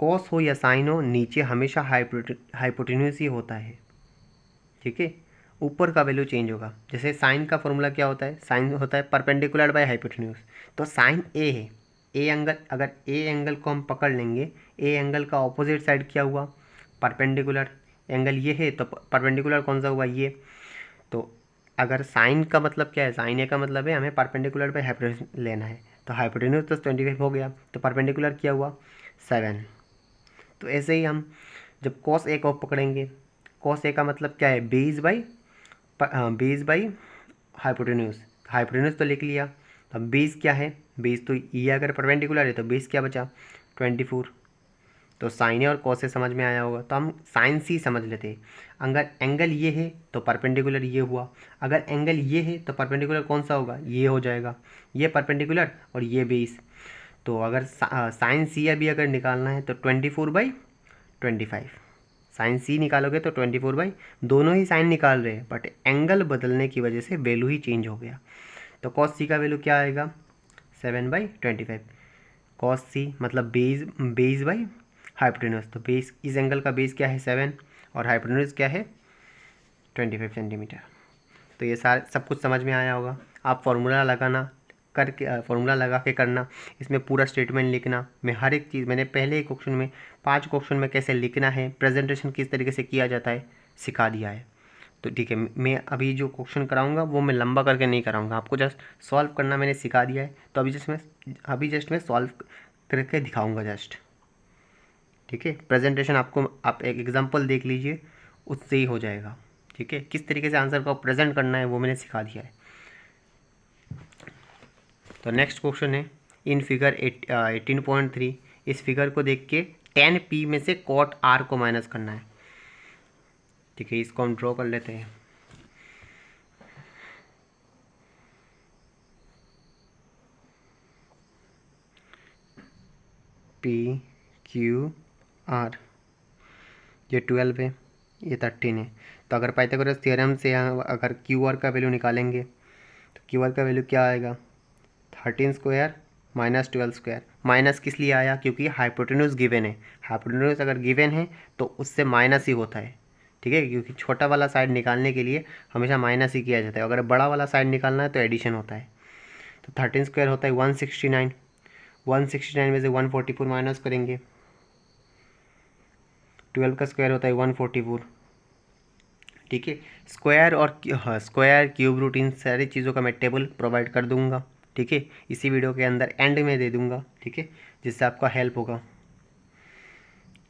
कॉस हो या साइन हो, नीचे हमेशा हाइपोटेन्यूस ही होता है। ठीक है, ऊपर का वैल्यू चेंज होगा। जैसे साइन का फॉर्मूला क्या होता है, साइन होता है परपेंडिकुलर बाय हाइपोटेन्यूस। तो साइन ए है, ए एंगल, अगर ए एंगल को हम पकड़ लेंगे, ए एंगल का ऑपोजिट साइड क्या हुआ, परपेंडिकुलर। एंगल ये है तो परपेंडिकुलर कौन सा हुआ, ये। तो अगर साइन का मतलब क्या है, साइन ए का मतलब है हमें परपेंडिकुलर बाय हाइपोटेन्यूस लेना है। तो हाइपोटेन्यूस तो 25 हो गया, तो परपेंडिकुलर क्या हुआ, 7। तो ऐसे ही हम जब कॉस ए को पकड़ेंगे, कॉस ए का मतलब क्या है, बेस बाई हाइपोटेन्यूस। हाइपोटेन्यूस तो लिख लिया, अब बेस क्या है, बेस तो ये अगर परपेंडिकुलर है तो बेस क्या बचा, 24। तो साइन ए और कॉस ए समझ में आया होगा, तो हम साइन सी समझ लेते हैं। अगर एंगल ये है तो परपेंडिकुलर ये हुआ, अगर एंगल ये है तो परपेंडिकुलर कौन सा होगा, ये हो जाएगा, ये परपेंडिकुलर और ये बेस। तो अगर साइन सी अभी अगर निकालना है तो 24/25, साइन सी निकालोगे तो 24 दोनों ही साइन निकाल रहे हैं, बट एंगल बदलने की वजह से वैल्यू ही चेंज हो गया। तो कॉस सी का वैल्यू क्या आएगा, 7/25। कॉस सी मतलब बेस बाई हाइपोटेन्यूस। तो बेस, इस एंगल का बेस क्या है, 7, और हाइपोटेन्यूस क्या है, 25 सेंटीमीटर। तो ये सारे सब कुछ समझ में आया होगा। आप फॉर्मूला लगाना, करके फॉर्मूला लगा के करना, इसमें पूरा स्टेटमेंट लिखना। मैं हर एक चीज़, मैंने पहले ही क्वेश्चन में 5 क्वेश्चन में कैसे लिखना है, प्रेजेंटेशन किस तरीके से किया जाता है, सिखा दिया है। तो ठीक है, मैं अभी जो क्वेश्चन कराऊंगा वो मैं लंबा करके नहीं कराऊंगा, आपको जस्ट सॉल्व करना मैंने सिखा दिया है। तो अभी जस्ट मैं सॉल्व करके दिखाऊंगा जस्ट। ठीक है, प्रेजेंटेशन आपको, आप एक एग्जांपल देख लीजिए, उससे ही हो जाएगा। ठीक है, किस तरीके से आंसर को प्रेजेंट करना है वो मैंने सिखा दिया है। तो नेक्स्ट क्वेश्चन है, इन फिगर 18.3, इस फिगर को देख के tan P में से cot R को माइनस करना है। ठीक है, इसको हम ड्रॉ कर लेते हैं। P Q R, ये 12 है, ये 13 है। तो अगर पाइथागोरस थ्योरम से अगर क्यू आर का वैल्यू निकालेंगे तो क्यू आर का वैल्यू क्या आएगा, 13 स्क्वायर माइनस 12 स्क्वायर। माइनस किस लिए आया, क्योंकि हाइपोटेन्यूस गिवन है। हाइपोटेन्यूस अगर गिवन है तो उससे माइनस ही होता है। ठीक है, क्योंकि छोटा वाला साइड निकालने के लिए हमेशा माइनस ही किया जाता है, अगर बड़ा वाला साइड निकालना है तो एडिशन होता है। तो 13 स्क्वायर होता है 169, 169 में से 144 माइनस करेंगे, 12 का स्क्वायर होता है 144। ठीक है, स्क्वायर और स्क्वायर क्यूब रूट इन सारी चीज़ों का मैं टेबल प्रोवाइड कर दूंगा। ठीक है, इसी वीडियो के अंदर एंड में दे दूंगा। ठीक है, जिससे आपका हेल्प होगा।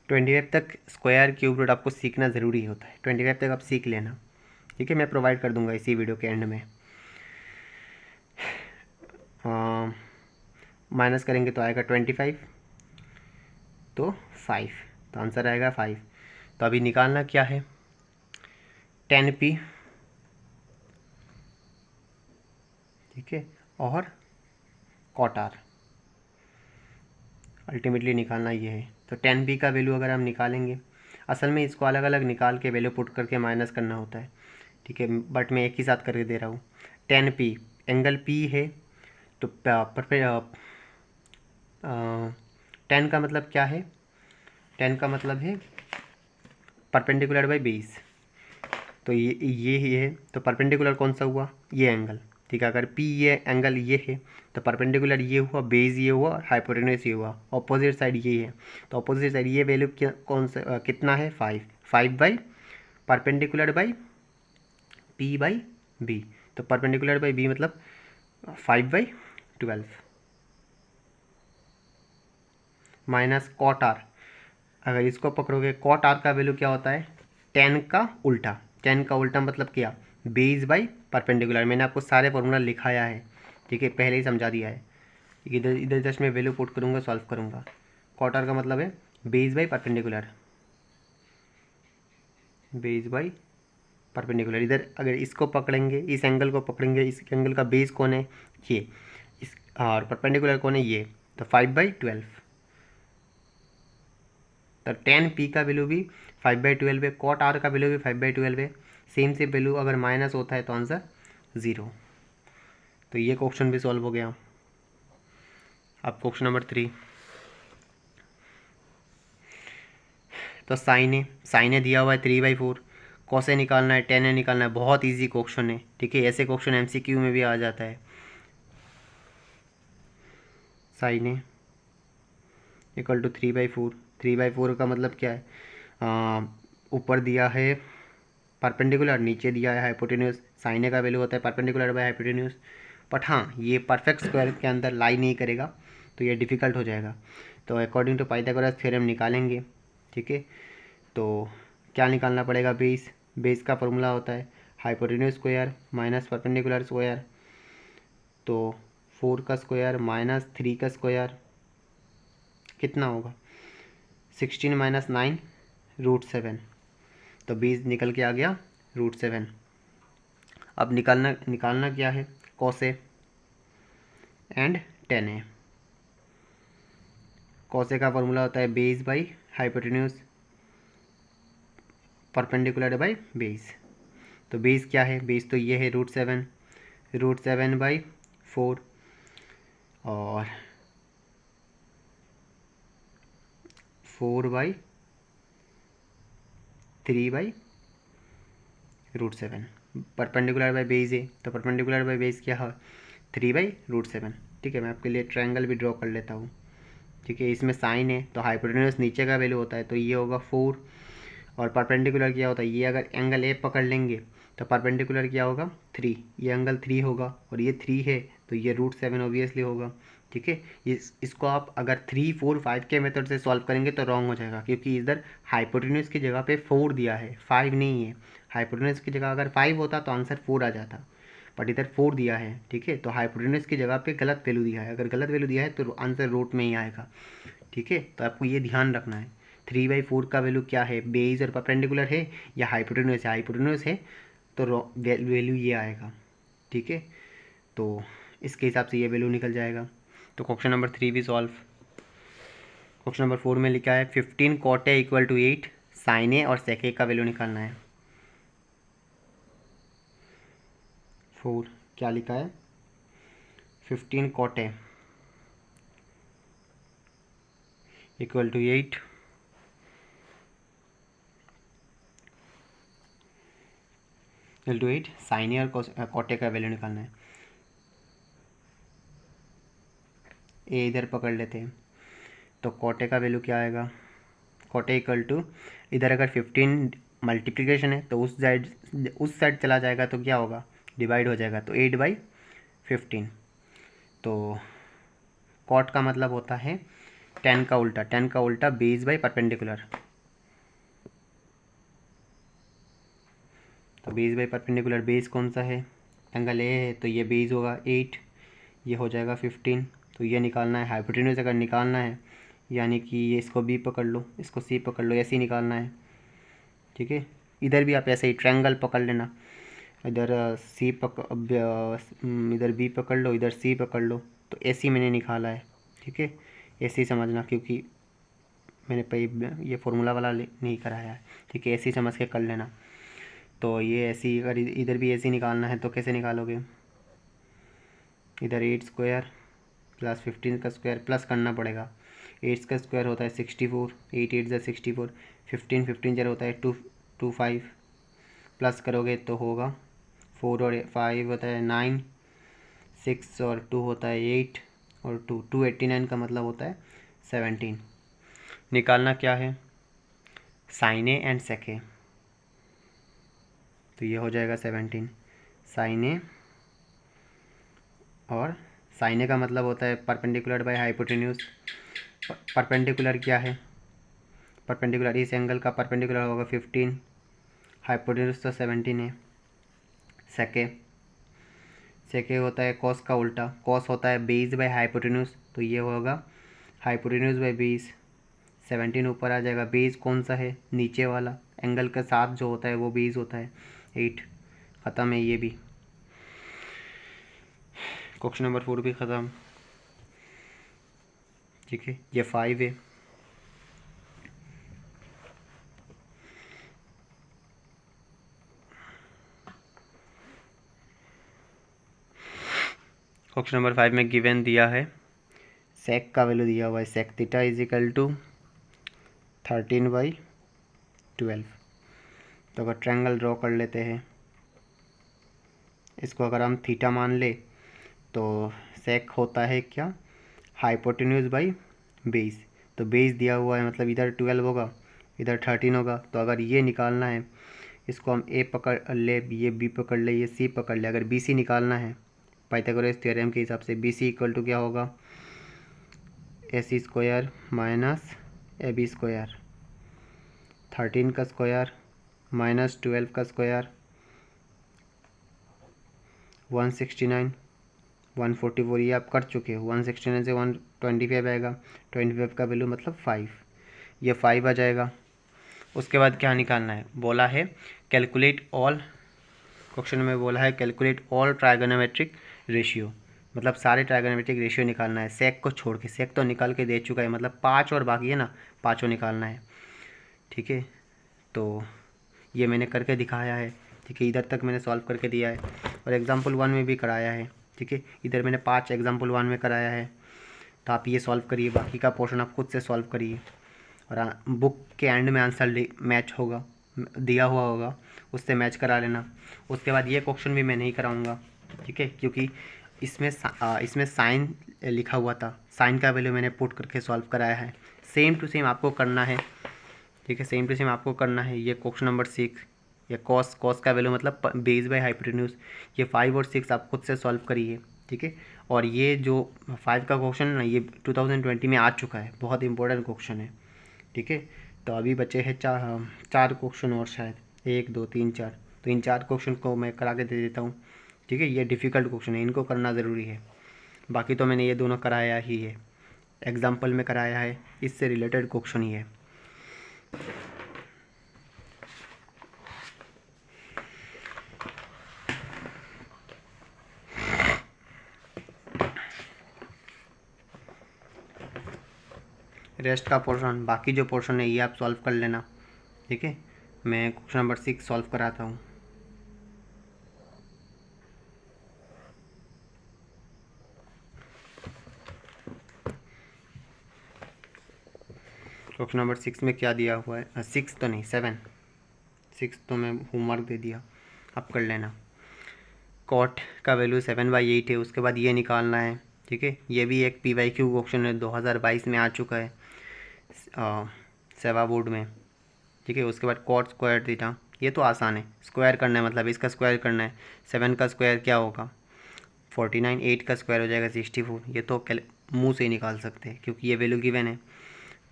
25 तक स्क्वायर क्यूब रूट आपको सीखना ज़रूरी होता है, 25 तक आप सीख लेना। ठीक है, मैं प्रोवाइड कर दूंगा इसी वीडियो के एंड में। माइनस करेंगे तो आएगा 25, तो 5, तो आंसर आएगा 5। तो अभी निकालना क्या है, tan P, ठीक है, और cot R, अल्टीमेटली निकालना ये है। तो tan P का वैल्यू अगर हम निकालेंगे, असल में इसको अलग अलग निकाल के वैल्यू पुट करके माइनस करना होता है। ठीक है, बट मैं एक ही साथ करके दे रहा हूँ। tan P, एंगल P है, तो tan का मतलब क्या है, tan का मतलब है परपेंडिकुलर बाई बेस। तो ये ही है, तो परपेंडिकुलर कौन सा हुआ, ये एंगल। ठीक है। अगर पी ये एंगल ये है तो परपेंडिकुलर ये हुआ, बेस ये हुआ, हाइपोटेन्यूज ये हुआ, ऑपोजिट साइड ये है। तो ऑपोजिट साइड ये वैल्यू कौन सा कितना है 5, 5 by perpendicular by P by B. तो परपेंडिकुलर बाई बी मतलब 5/12 माइनस कॉट आर। अगर इसको पकड़ोगे कॉट आर का वैल्यू क्या होता है, टेन का उल्टा। टेन का उल्टा मतलब क्या, बेस बाई परपेंडिकुलर। मैंने आपको सारे फॉर्मूला लिखाया है, ठीक है, पहले ही समझा दिया है। इधर इधर जस्ट मैं वैल्यू पुट करूँगा, सॉल्व करूँगा। कॉट आर का मतलब है base by perpendicular, base by perpendicular. इधर अगर इसको पकड़ेंगे, इस एंगल को पकड़ेंगे, इस एंगल का बेस कौन है ये, इस और परपेंडिकुलर कौन है ये, तो 5/12। तो टेन पी का वैल्यू भी 5/12 है, कॉट आर का वैल्यू भी 5/12 है। सेम से वैल्यू अगर माइनस होता है तो आंसर 0। तो ये क्वेश्चन भी सॉल्व हो गया। अब क्वेश्चन नंबर 3। तो साइन ए दिया हुआ है 3/4, कॉसे निकालना है, टेन ए निकालना है। बहुत इजी क्वेश्चन है, ठीक है। ऐसे क्वेश्चन एमसीक्यू में भी आ जाता है। Sign A equal to 3/4। 3/4 का मतलब क्या है, ऊपर दिया है परपेंडिकुलर, नीचे दिया है हाइपोटेन्यूज। साइन ए का वैल्यू होता है परपेंडिकुलर बाय हाइपोटेन्यूज। बट हाँ, ये परफेक्ट स्क्वायर के अंदर लाई नहीं करेगा, तो ये डिफ़िकल्ट हो जाएगा। तो अकॉर्डिंग टू पाइथागोरस थ्योरम निकालेंगे, ठीक है। तो क्या निकालना पड़ेगा, बेस। बेस का फॉर्मूला होता है hypotenuse square minus perpendicular square. तो 4 का स्क्वायर माइनस 3 का स्क्वायर कितना होगा, 16 माइनस 9 √7। तो बेस निकल के आ गया √7। अब निकालना क्या है, कॉसे एंड टेन ए। कॉसे का फॉर्मूला होता है base by hypotenuse, perpendicular by base. तो बेस क्या है, बेस तो ये है √7, √7/4 और 4/3/√7। परपेंडिकुलर बाई बेस है, तो परपेंडिकुलर बाई बेस क्या है 3/√7। ठीक है, मैं आपके लिए ट्रायंगल भी ड्रॉ कर लेता हूँ, ठीक है। इसमें साइन है तो हाइपोटेन्यूज नीचे का वैल्यू होता है, तो ये होगा 4। और परपेंडिकुलर क्या होता है, ये अगर एंगल ए पकड़ लेंगे तो परपेंडिकुलर क्या होगा 3, ये एंगल 3 होगा और ये 3 है तो ये √7 ऑब्वियसली होगा, ठीक है। इसको आप अगर 3, 4, 5 के मेथड से सॉल्व करेंगे तो रॉन्ग हो जाएगा, क्योंकि इधर हाइपोटेन्यूज की जगह पे 4 दिया है, 5 नहीं है। हाइपोटेन्यूज की जगह अगर 5 होता तो आंसर 4 आ जाता, बट इधर 4 दिया है, ठीक है। तो हाइपोटेन्यूज की जगह पे गलत वैल्यू दिया है, अगर गलत वैल्यू दिया है तो आंसर रूट में ही आएगा, ठीक है। तो आपको ये ध्यान रखना है 3/4 का वैल्यू क्या है, बेस और परपेंडिकुलर है या हाइपोटेन्यूज है। हाइपोटेन्यूज है तो वैल्यू ये आएगा, ठीक है। तो इसके हिसाब से ये वैल्यू निकल जाएगा। तो क्वेश्चन नंबर 3 भी सॉल्व। क्वेश्चन नंबर 4 में लिखा है 15 cot A = 8, साइन ए और सेक ए का वैल्यू निकालना है। 4 क्या लिखा है, 15 cot A = 8, साइन ए और cot A का वैल्यू निकालना है। ए इधर पकड़ लेते हैं, तो cot A का वैल्यू क्या आएगा, cot A = इधर अगर 15 मल्टीप्लिकेशन है तो उस साइड चला जाएगा तो क्या होगा, डिवाइड हो जाएगा, तो 8/15। तो कॉट का मतलब होता है टेन का उल्टा, टेन का उल्टा बेस बाई परपेंडिकुलर। तो बेस बाई परपेंडिकुलर, बेस कौन सा है, एंगल ए है तो ये बेस होगा 8, ये हो जाएगा 15। तो ये निकालना है, हाइपोटेन्यूज अगर निकालना है यानी कि ये इसको बी पकड़ लो, इसको सी पकड़ लो, ऐसे ही निकालना है, ठीक है। इधर भी आप ऐसे ही ट्रायंगल पकड़ लेना, इधर इधर बी पकड़ लो, इधर सी पकड़ लो। तो ऐसे ही मैंने निकाला है, ठीक है। ऐसे ही समझना, क्योंकि मैंने ये फॉर्मूला वाला नहीं कराया है, ठीक है। ऐसे ही समझ के कर लेना। तो ये ऐसे ही, अगर इधर भी ऐसे ही निकालना है तो कैसे निकालोगे, इधर 8² प्लस 15 का स्क्वायर प्लस करना पड़ेगा। 8 का स्क्वायर होता है 64, 8 8 ज़ा 64, 15 15 ज़रा होता है 225, प्लस करोगे तो होगा 4 और 5 होता है 9, 6 और 2 होता है 8 और 289 का मतलब होता है 17। निकालना क्या है, साइन ए एंड सेक ए, तो ये हो जाएगा 17 साइन ए, और साइन ए का मतलब होता है परपेंडिकुलर बाय हाइपोटेन्यूज। परपेंडिकुलर क्या है, परपेंडिकुलर इस एंगल का परपेंडिकुलर होगा 15, हाइपोटेन्यूज तो 17 है। सेके होता है कॉस का उल्टा, कॉस होता है बेस बाय हाइपोटेन्यूज, तो ये होगा हाइपोटेन्यूज बाय बेस। 17 ऊपर आ जाएगा, बेस कौन सा है, नीचे वाला एंगल के साथ जो होता है वो बेस होता है। 8 ख़त्म है ये भी, क्वेश्चन नंबर 4 भी ख़त्म। ठीक है, ये 5 है। क्वेश्चन नंबर 5 में गिवन दिया है, सेक का वैल्यू दिया हुआ है, sec theta is equal to 13/12। तो अगर ट्रायंगल ड्रॉ कर लेते हैं, इसको अगर हम थीटा मान ले तो सेक होता है क्या, हाइपोटेन्यूज बाई बेस। तो बेस दिया हुआ है मतलब इधर 12 होगा, इधर 13 होगा। तो अगर ये निकालना है, इसको हम ए पकड़ ले, ये बी पकड़ ले, ये सी पकड़ ले, अगर बी सी निकालना है पाइथागोरस थ्योरम के हिसाब से, बी सी इक्वल टू क्या होगा, A C square minus A B square, 13 का स्क्वायर माइनस 12 का स्क्वायर 169, 144 ये आप कर चुके हो। 169 से 125 आएगा, 25 का वैल्यू मतलब 5, ये 5 आ जाएगा। उसके बाद क्या निकालना है, बोला है कैलकुलेट ऑल, क्वेश्चन में बोला है कैलकुलेट ऑल ट्राइगोनोमेट्रिक रेशियो, मतलब सारे ट्राइगोनोमेट्रिक रेशियो निकालना है, सेक को छोड़ के। सेक तो निकाल के दे चुका है, मतलब 5 और बाकी है ना, पाँचों निकालना है। ठीक है, तो ये मैंने करके दिखाया है। ठीक है, इधर तक मैंने सॉल्व करके दिया है और एग्जाम्पल 1 में भी कराया है। ठीक है, इधर मैंने 5 एग्जाम्पल 1 में कराया है, तो आप ये सॉल्व करिए, बाकी का पोर्शन आप खुद से सॉल्व करिए और बुक के एंड में आंसर मैच होगा, दिया हुआ होगा, उससे मैच करा लेना। उसके बाद ये क्वेश्चन भी मैं नहीं कराऊंगा, ठीक है, क्योंकि इसमें साइन लिखा हुआ था, साइन का वैल्यू मैंने पुट करके सॉल्व कराया है। सेम टू सेम आपको करना है। ठीक है, सेम टू सेम आपको करना है। ये क्वेश्चन नंबर 6, ये कॉस का वैल्यू मतलब बेस बाय हाइपोटेन्यूज, ये 5 और 6 आप खुद से सॉल्व करिए। ठीक है, और ये जो 5 का क्वेश्चन है ना, ये 2020 में आ चुका है, बहुत इंपॉर्टेंट क्वेश्चन है। ठीक है, तो अभी बचे हैं चार क्वेश्चन और, शायद 1 2 3 4, तो इन 4 क्वेश्चन को मैं करा के दे देता हूँ। ठीक है, ये डिफ़िकल्ट क्वेश्चन है, इनको करना ज़रूरी है। बाकी तो मैंने ये दोनों कराया ही है, एग्जाम्पल में कराया है, इससे रिलेटेड क्वेश्चन ही है। रेस्ट का पोर्शन, बाकी जो पोर्शन है ये आप सॉल्व कर लेना। ठीक है, मैं क्वेश्चन नंबर 6 सॉल्व कराता हूँ। क्वेश्चन नंबर 6 में क्या दिया हुआ है, 6 तो नहीं 7, 6 तो मैं होमवर्क दे दिया, आप कर लेना। कॉट का वैल्यू 7/8 है, उसके बाद ये निकालना है। ठीक है, ये भी एक PYQ क्वेश्चन है, 2022 में आ चुका है सेवा बोर्ड में। ठीक है, उसके बाद कॉट स्क्वायर थीटा, ये तो आसान है, स्क्वायर करना है, मतलब इसका स्क्वायर करना है। 7 का स्क्वायर क्या होगा 49, 8 का स्क्वायर हो जाएगा 64, ये तो मुंह से ही निकाल सकते हैं क्योंकि ये वैल्यू गिवन है।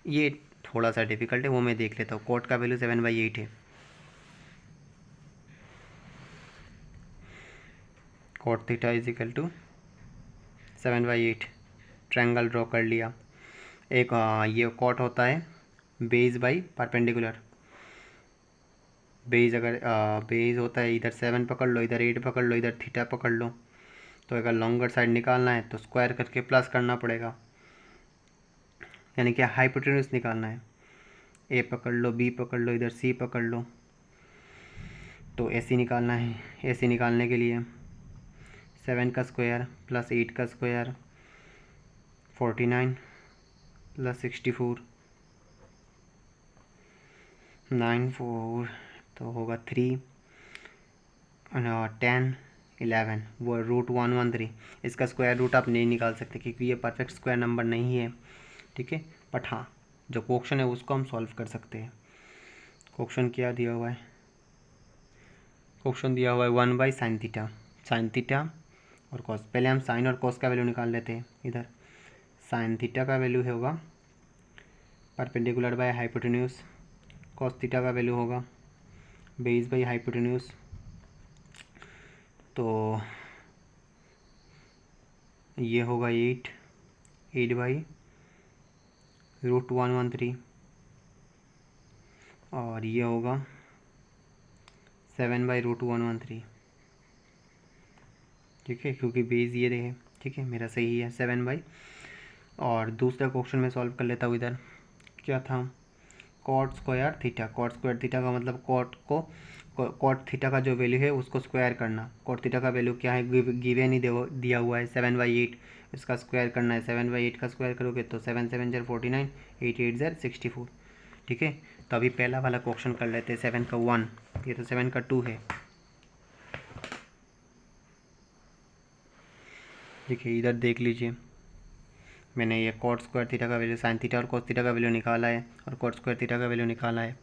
ये थोड़ा सा डिफिकल्ट है, वो मैं देख लेता हूँ। कॉट का वैल्यू 7/8 है, cot theta is equal to 7/8। Triangle draw कर लिया। एक ये कॉट होता है बेस बाई परपेंडिकुलर, बेस अगर बेस होता है, इधर 7 पकड़ लो, इधर 8 पकड़ लो, इधर थीटा पकड़ लो। तो अगर लॉन्गर साइड निकालना है तो स्क्वायर करके प्लस करना पड़ेगा, यानी कि हाइपोटेन्यूज निकालना है। ए पकड़ लो, बी पकड़ लो, इधर सी पकड़ लो, तो ए सी निकालना है। ए सी निकालने के लिए 7 का स्क्वायर प्लस 8 का स्क्वायर 49 प्लस 64 9 4, तो होगा 3 10, 11, वो √113। इसका स्क्वायर रूट आप नहीं निकाल सकते क्योंकि ये परफेक्ट स्क्वायर नंबर नहीं है, ठीक है। बट हाँ, जो क्वेश्चन है उसको हम सॉल्व कर सकते हैं। क्वेश्चन क्या दिया हुआ है? क्वेश्चन दिया हुआ है 1/sin थीटा, साइन थीटा और कॉस। पहले हम साइन और कॉस का वैल्यू निकाल लेते हैं। इधर साइन थीटा का वैल्यू होगा perpendicular by hypotenuse, cos theta का वैल्यू होगा बेस बाई हाइपोटेन्यूज। तो ये होगा 8/√113 और ये होगा 7/√113, ठीक है, क्योंकि बेस ये रहे, ठीक है, मेरा सही है 7/। और दूसरा क्वेश्चन में सॉल्व कर लेता हूँ। इधर क्या था? Cot square theta. Cot square theta का मतलब कॉट थीटा का जो वैल्यू है उसको स्क्वायर करना। कॉट थीटा का वैल्यू क्या है? गिवन ही दिया हुआ है 7/8। इसका स्क्वायर करना है। 7/8 का स्क्वायर करोगे तो 7 7 ज़र 49, 8 8 ज़र 64, ठीक है। तो अभी पहला वाला क्वेश्चन कर लेते हैं। 7 का 1, ये तो 7 का 2 है, देखिए इधर देख लीजिए, मैंने ये कॉट स्क्वायर थीटा का वैल्यू, साइन थीटा और कॉस थीटा का वैल्यू निकाला है और कॉट स्क्वायर थीटा का वैल्यू निकाला है।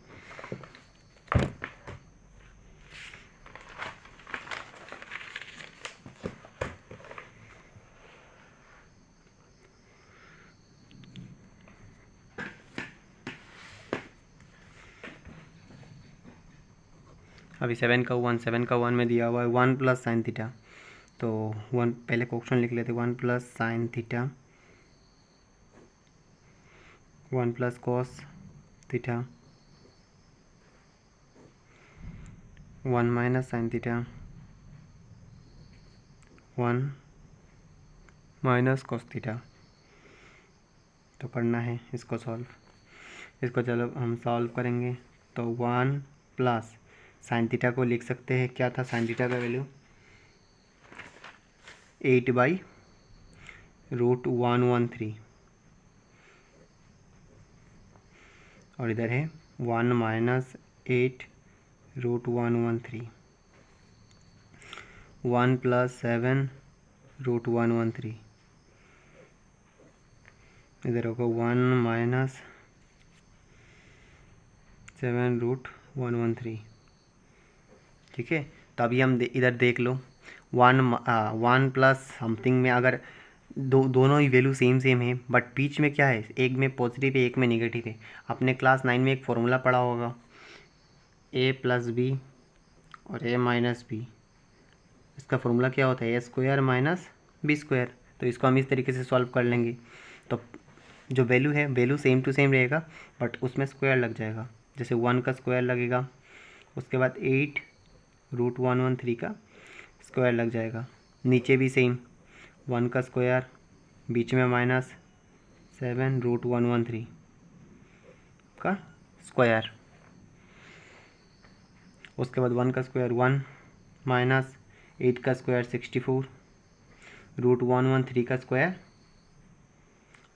अभी 7 का 1 में दिया हुआ है 1+sin थीटा। तो 1 पहले क्वेश्चन लिख लेते, 1+sin theta, 1+cos theta, 1-sin theta, 1-cos theta. तो करना है इसको सॉल्व। इसको चलो हम सॉल्व करेंगे तो 1+sin थीटा को लिख सकते हैं, क्या था sin थीटा का वैल्यू? 8/√113 और इधर है 1-8√113, 1+7√113, इधर होगा 1-7√113, ठीक है। तो अभी हम इधर देख लो 1 प्लस समथिंग में अगर दोनों ही वैल्यू सेम है, बट बीच में क्या है, एक में पॉजिटिव है एक में नेगेटिव है। आपने क्लास 9 में एक फॉर्मूला पढ़ा होगा, a+b और a-b। इसका फॉर्मूला क्या होता है? a² - b²। तो इसको हम इस तरीके से सॉल्व कर लेंगे। तो जो वैल्यू है, वैल्यू सेम टू सेम रहेगा बट उसमें स्क्वायर लग जाएगा। जैसे 1 का स्क्वायर लगेगा, उसके बाद 8√113 का स्क्वायर लग जाएगा। नीचे भी सेम 1 का स्क्वायर, बीच में -7√113 का स्क्वायर, उसके बाद 1 का स्क्वायर 1, -8 का स्क्वायर 64, √113 का स्क्वायर।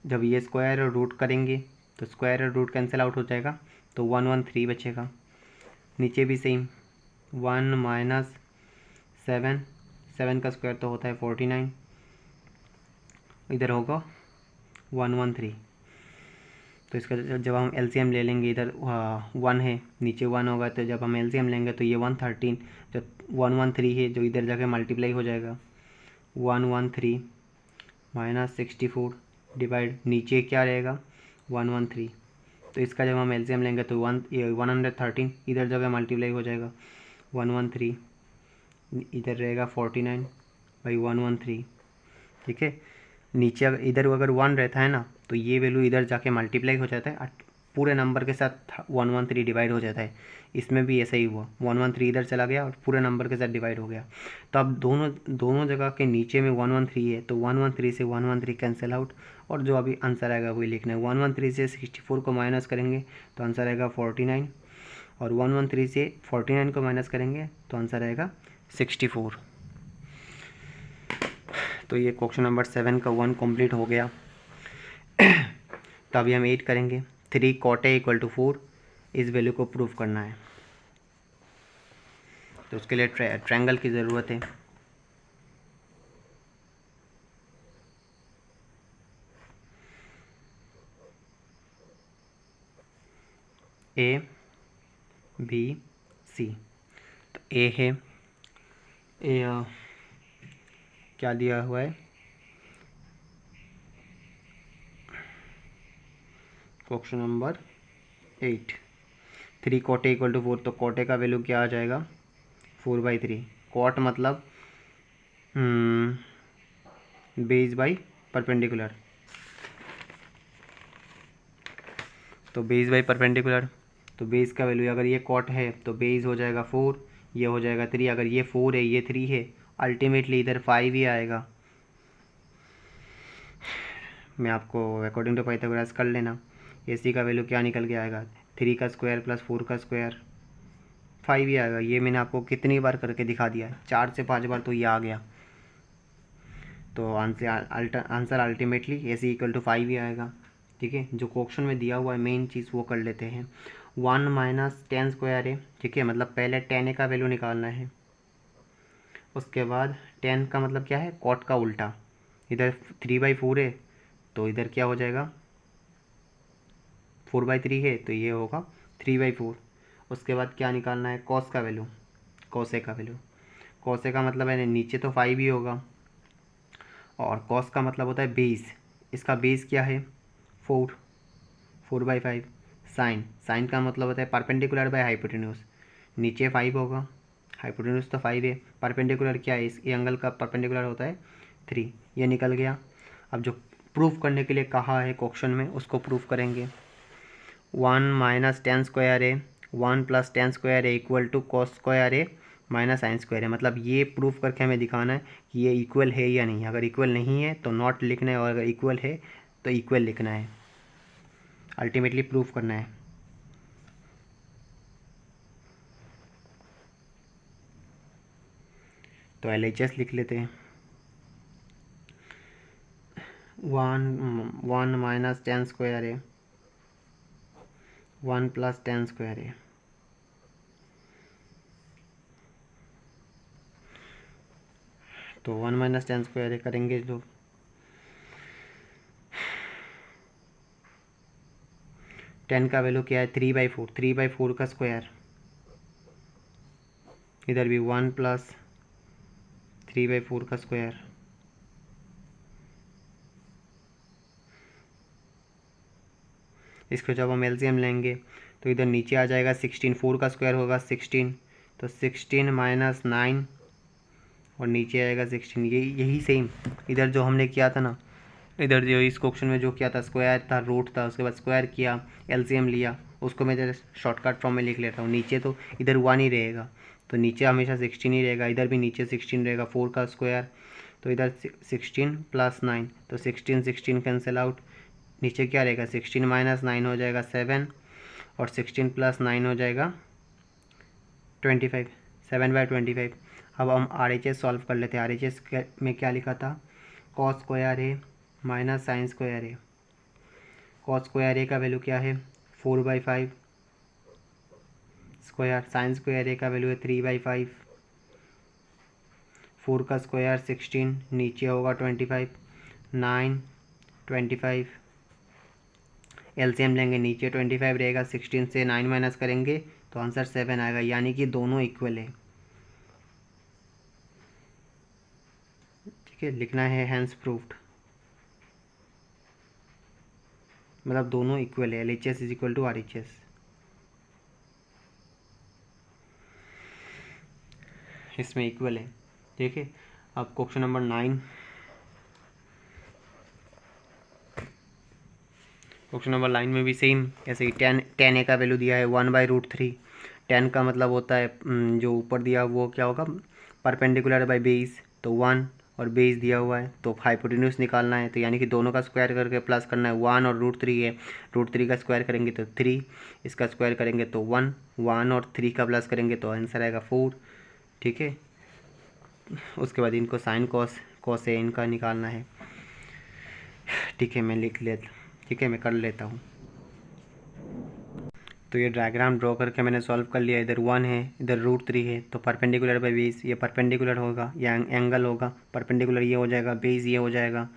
जब ये स्क्वायर और रूट करेंगे तो स्क्वायर और रूट कैंसिल आउट हो जाएगा, तो 113 बचेगा। नीचे भी सेम 1 - 7 का स्क्वायर तो होता है 49, इधर होगा 113। तो इसका जब हम एलसीएम ले लेंगे, इधर 1 है, नीचे 1 होगा, तो जब हम एलसीएम लेंगे तो ये 113, जो 113 है जो इधर जाके मल्टीप्लाई हो जाएगा। 113 - 64 डिवाइड, नीचे क्या रहेगा? 113। तो इसका जब हम एलसीएम लेंगे तो 113 इधर जगह मल्टीप्लाई हो जाएगा। 113 इधर रहेगा 49/113, ठीक है। नीचे इधर अगर 1 रहता है ना तो ये वैल्यू इधर जाके मल्टीप्लाई हो जाता है, पूरे नंबर के साथ 113 डिवाइड हो जाता है। इसमें भी ऐसा ही हुआ, 113 इधर चला गया और पूरे नंबर के साथ डिवाइड हो गया। तो अब दोनों जगह के नीचे में 113 है, तो 113 से 113 कैंसिल आउट और जो अभी आंसर आएगा वही लिखना है। 113 से 64 को माइनस करेंगे तो आंसर आएगा 49 और 113 से 49 को माइनस करेंगे तो आंसर आएगा 64। तो ये क्वेश्चन नंबर 7 का 1 कंप्लीट हो गया। तो अभी हम 8 करेंगे। 3 cot A = 4, इस वैल्यू को प्रूव करना है। तो उसके लिए ट्रायंगल की ज़रूरत है। A B C. तो ए है, ए क्या दिया हुआ है, question number 8, 3 cot A equal to 4। तो कॉट ए का वैल्यू क्या आ जाएगा, 4/3। कॉट मतलब बेस बाई परपेंडिकुलर, तो बेस बाई परपेंडिकुलर, तो बेस का वैल्यू अगर ये कॉट है तो बेस हो जाएगा 4, ये हो जाएगा 3। अगर ये 4 है ये 3 है, अल्टीमेटली इधर 5 ही आएगा। मैं आपको अकॉर्डिंग टू पाइथागोरस कर लेना, ए सी का वैल्यू क्या निकल के आएगा, 3 का स्क्वायर प्लस 4 का स्क्वायर, 5 ही आएगा। ये मैंने आपको कितनी बार करके दिखा दिया, 4 से 5 बार तो ये आ गया। तो answer ultimately A C equal to 5 ही आएगा। ठीक है, जो क्वेश्चन में दिया हुआ है मेन चीज़ वो कर लेते हैं। 1 माइनस 10 स्क्वायर है, ठीक है, मतलब पहले 10 का वैल्यू निकालना है। उसके बाद 10 का मतलब क्या है, कॉट का उल्टा। इधर 3/4 है तो इधर क्या हो जाएगा, 4/3 है तो ये होगा 3/4। उसके बाद क्या निकालना है, कॉस का वैल्यू, कॉसे का वैल्यू। कॉसे का मतलब है नीचे तो 5 ही होगा, और कॉस का मतलब होता है बेस। इसका बेस क्या है, 4/5। साइन, साइन का मतलब होता है परपेंडिकुलर बाय हाइपोटेन्यूज, नीचे 5 होगा, हाइपोटेन्यूज तो 5 है, परपेंडिकुलर क्या है, इस एंगल का परपेंडिकुलर होता है 3। ये निकल गया। अब जो प्रूफ करने के लिए कहा है क्वेश्चन में उसको प्रूफ करेंगे। 1 माइनस 10 स्क्वायर है, 1 प्लस 10 स्क्वायर है इक्वल टू कॉस स्क्वायर है माइनस साइन स्क्वायर है। मतलब ये प्रूफ करके हमें दिखाना है कि ये इक्वल है या नहीं। अगर इक्वल नहीं है तो नॉट लिखना है, और अगर इक्वल है तो इक्वल लिखना है। अल्टीमेटली प्रूफ करना है। तो LHS लिख लेते हैं। 1 माइनस 10 स्क्वायर है, 1 प्लस 10 स्क्वायर है, तो 1 माइनस 10 स्क्वायर है करेंगे जो 10 का वैल्यू क्या है, 3/4, 3/4 का स्क्वायर। इधर भी 1 प्लस 3/4 का स्क्वायर। इसको जब हम एलसीएम लेंगे तो इधर नीचे आ जाएगा 16, 4 का स्क्वायर होगा 16, तो 16 माइनस 9 और नीचे आएगा 16। यही सेम इधर जो हमने किया था ना, इधर जो इस क्वेश्चन में जो किया था, स्क्वायर था, रूट था, उसके बाद स्क्वायर किया, एलसीएम लिया, उसको मैं जरा शॉर्टकट फॉर्म में लिख लेता हूँ। नीचे तो इधर 1 ही रहेगा, तो नीचे हमेशा 16 ही रहेगा, इधर भी नीचे 16 रहेगा, 4 का स्क्वायर, तो इधर 16 प्लस 9, तो 16 16 कैंसिल आउट, नीचे क्या रहेगा, 16 माइनस 9 हो जाएगा 7, और 16 प्लस 9 हो जाएगा 25, 7/25। अब हम RHS सॉल्व कर लेते हैं। RHS में क्या लिखा था, कॉस स्क्वायर है माइनस साइन स्क्वायर है। कॉस स्क्वायर ए का वैल्यू क्या है, 4/5 स्क्वायर, साइन स्क्वायर ए का वैल्यू है 3/5, 4 का स्क्वायर 16, नीचे होगा 25, 9 25, एलसीएम लेंगे, नीचे 25 रहेगा, 16 से 9 माइनस करेंगे तो आंसर 7 आएगा, यानी कि दोनों इक्वल है। ठीक है, लिखना है हैंस प्रूफ्ड, मतलब दोनों इक्वल है, LHS is equal to RHS। इसमें इक्वल है। ठीक है, अब क्वेश्चन नंबर 9, क्वेश्चन नंबर 9 में भी सेम ऐसे ही 10 ए का वैल्यू दिया है 1/√3। 10 का मतलब होता है जो ऊपर दिया वो क्या होगा, परपेंडिकुलर बाय बेस, तो 1, और बेस दिया हुआ है तो हाइपोटेन्यूज निकालना है, तो यानी कि दोनों का स्क्वायर करके प्लस करना है। 1 और √3 है, √3 का स्क्वायर करेंगे तो 3, इसका स्क्वायर करेंगे तो 1, 1 और 3 का प्लस करेंगे तो आंसर आएगा 4। ठीक है, उसके बाद इनको साइन कॉस है इनका निकालना है। ठीक है, मैं लिख लेता, ठीक है मैं कर लेता हूँ। तो ये डायग्राम ड्रॉ करके मैंने सॉल्व कर लिया। इधर 1 है, इधर √3 है, तो परपेंडिकुलर बाय बेस, ये परपेंडिकुलर होगा, ये एंगल होगा, परपेंडिकुलर ये हो जाएगा, बेस ये हो जाएगा,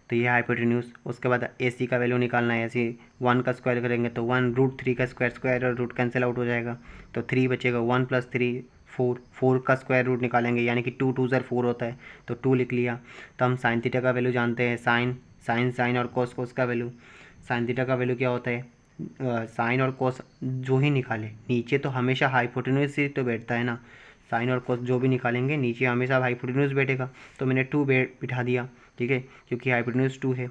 तो ये हाइपोटेन्यूज। उसके बाद AC का वैल्यू निकालना है। AC 1 का स्क्वायर करेंगे तो 1√3 का स्क्वायर और रूट कैंसिल आउट हो जाएगा, तो 3 बचेगा। 1 + 3 4, 4 का स्क्वायर रूट निकालेंगे यानी कि 2 2 4 होता है, तो 2 लिख लिया। तो हम साइन थीटा का वैल्यू जानते हैं, साइन और कोस का वैल्यू। साइन थीटा का वैल्यू क्या होता है, साइन और कोस जो ही निकाले, नीचे तो हमेशा हाइपोटेन्यूज से तो बैठता है ना, साइन और कोस जो भी निकालेंगे नीचे हमेशा हाइपोटेन्यूज बैठेगा, तो मैंने 2 बिठा दिया, ठीक है, क्योंकि हाइपोटेन्यूज 2 है,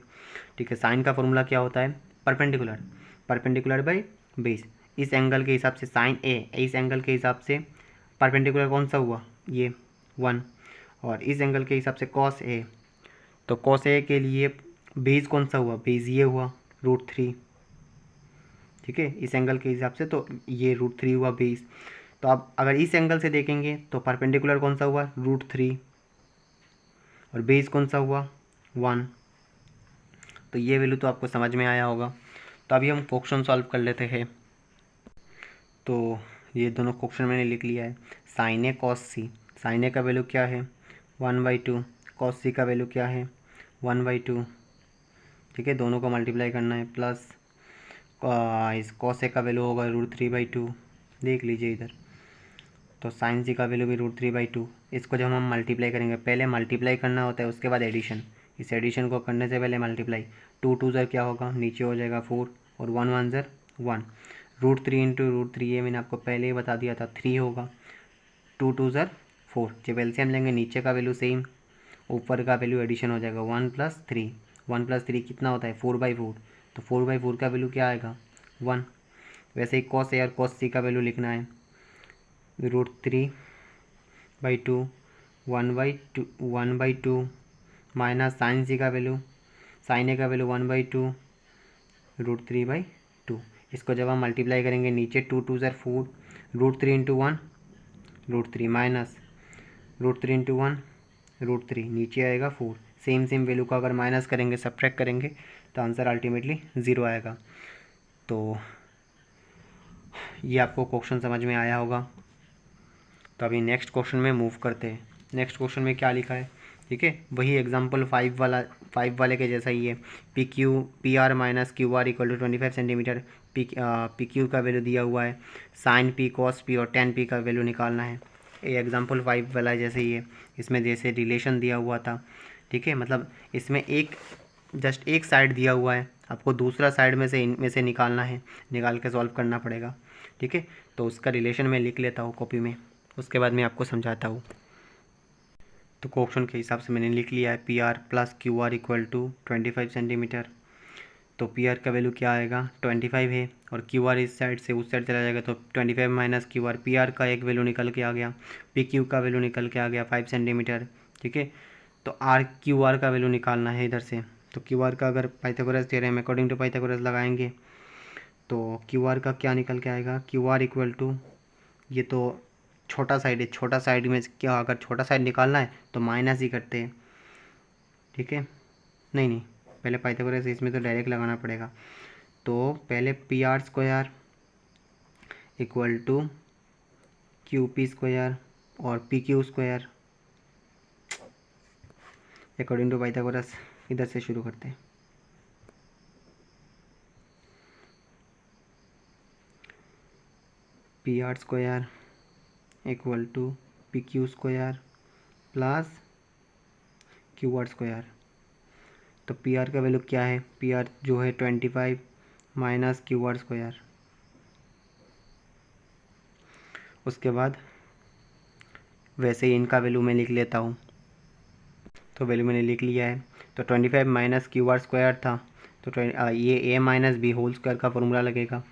ठीक है। साइन का फॉर्मूला क्या होता है, परपेंडिकुलर बाई बेस। इस एंगल के हिसाब से साइन ए, इस एंगल के हिसाब से परपेंडिकुलर कौन सा हुआ, ये 1, और इस एंगल के हिसाब से कॉस ए, तो कॉस ए के लिए बेस कौन सा हुआ, बेस ये हुआ √3, ठीक है, इस एंगल के हिसाब से तो ये √3 हुआ बेस। तो अब अगर इस एंगल से देखेंगे तो परपेंडिकुलर कौन सा हुआ, √3, और बेस कौन सा हुआ, 1। तो ये वैल्यू तो आपको समझ में आया होगा। तो अभी हम क्वेश्चन सॉल्व कर लेते हैं। तो ये दोनों क्वेश्चन मैंने लिख लिया है। साइन ए कॉस सी, साइन ए का वैल्यू क्या है 1/2, कॉस सी का वैल्यू क्या है 1/2, ठीक है, दोनों को मल्टीप्लाई करना है, प्लस इस कॉस ए का वैल्यू होगा √3/2, देख लीजिए इधर। तो साइन सी का वैल्यू भी √3/2। इसको जब हम मल्टीप्लाई करेंगे, पहले मल्टीप्लाई करना होता है, उसके बाद एडिशन। इस एडिशन को करने से पहले मल्टीप्लाई, 2 2 ज़र क्या होगा, नीचे हो जाएगा 4, और 1 1 ज़र 1, √3 × √3, ये मैंने आपको पहले ही बता दिया था, 3 होगा, 2 2 ज़र 4। जब एलसीएम लेंगे नीचे का वैल्यू सेम, ऊपर का वैल्यू एडिशन हो जाएगा, 1 + 3, 1 + 3 कितना होता है 4/4, तो 4/4 का वैल्यू क्या आएगा 1। वैसे ही कॉस ए और कॉस सी का वैल्यू लिखना है, √3/2 1/2 माइनस साइन सी का वैल्यू, साइन ए का वैल्यू 1/2 √3/2। इसको जब हम मल्टीप्लाई करेंगे नीचे 2 2 ज़र 4, √3 × 1 √3, माइनस √3 × 1 √3, नीचे आएगा 4। सेम वैल्यू को अगर माइनस करेंगे, सब्ट्रैक्ट करेंगे, तो आंसर अल्टीमेटली 0 आएगा। तो ये आपको क्वेश्चन समझ में आया होगा। तो अभी नेक्स्ट क्वेश्चन में मूव करते हैं। नेक्स्ट क्वेश्चन में क्या लिखा है, ठीक है, वही एग्जांपल 5 वाले के जैसा ही है। PR minus QR = 25 centimetre. PQ का वैल्यू दिया हुआ है, साइन P cos P और tan P का वैल्यू निकालना है। ये एग्जांपल 5 वाला जैसे ही है, इसमें जैसे रिलेशन दिया हुआ था, ठीक है, मतलब इसमें जस्ट एक साइड दिया हुआ है, आपको दूसरा साइड में से इनमें से निकालना है, निकाल के सॉल्व करना पड़ेगा, ठीक है। तो उसका रिलेशन मैं लिख लेता हूँ कॉपी में, उसके बाद मैं आपको समझाता हूँ। तो क्वेश्चन के हिसाब से मैंने लिख लिया है, PR + QR = 25 सेंटीमीटर। तो PR का वैल्यू क्या आएगा 25 है, और QR इस साइड से उस साइड चला जाएगा, तो 25 - QR, PR का एक वैल्यू निकल के आ गया, PQ का वैल्यू निकल के आ गया 5 सेंटीमीटर, ठीक है। तो QR का वैल्यू निकालना है इधर से। तो QR का अगर Pythagoras theorem according to Pythagoras लगाएंगे, तो QR का क्या निकल के आएगा, QR = ये तो छोटा साइड है, छोटा साइड में क्या, अगर छोटा साइड निकालना है तो माइनस ही करते हैं, ठीक है। नहीं, पहले पाइथागोरस इसमें तो डायरेक्ट लगाना पड़ेगा। तो पहले PR² = QP² और PQ² अकॉर्डिंग टू पाइथागोरस इधर से शुरू करते हैं। PR² = PQ² plus QR²। तो PR का वैल्यू क्या है, PR जो है 25 माइनस QR²। उसके बाद वैसे ही इनका वैल्यू मैं लिख लेता हूँ। तो वैल्यू मैंने लिख लिया है। तो 25 माइनस QR² था, तो ये A - B होल स्क्वायर का फॉर्मूला लगेगा।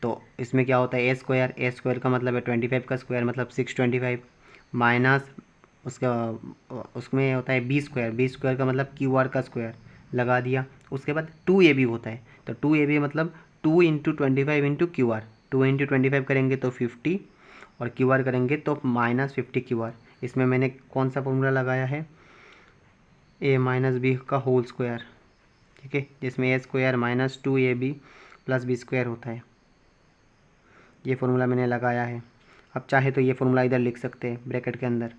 तो इसमें क्या होता है A² का मतलब है 25 का स्क्वायर, मतलब 625, माइनस उसका उसमें होता है B² का मतलब QR का स्क्वायर लगा दिया। उसके बाद 2AB होता है, तो 2AB मतलब 2 × 25 × QR, 2 × 25 करेंगे तो 50, और QR करेंगे तो -50 QR। इसमें मैंने कौन सा फॉर्मूला लगाया है, A - B का होल स्क्वायर, ठीक है, जिसमें A² - 2AB + B² होता है। ये फॉर्मूला मैंने लगाया है। अब चाहे तो ये फॉर्मूला इधर लिख सकते हैं ब्रैकेट के अंदर।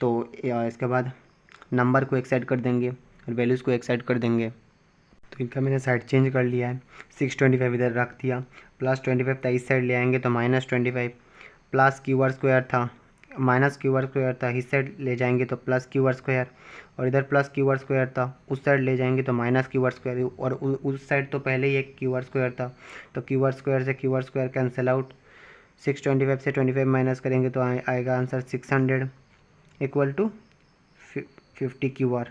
तो इसके बाद नंबर को एक साइड कर देंगे और वैल्यूज़ को एक साइड कर देंगे। तो इनका मैंने साइड चेंज कर लिया है, 625 इधर रख दिया, +25 था इस साइड ले आएंगे तो -25, प्लस क्यू आर स्क्वायर था माइनस क्यू आर स्क्वायर था इस साइड ले जाएंगे तो प्लस क्यू आर स्क्वायर, और इधर प्लस क्यू आर स्क्वायर था उस साइड ले जाएंगे तो माइनस क्यू आर स्क्वायर, और उस साइड तो पहले ही एक क्यू आर स्क्वायर था, तो क्यू आर स्क्वायर से Q R square cancel out, 625 से 25 माइनस करेंगे तो आएगा answer 600 equal to 50 Q R.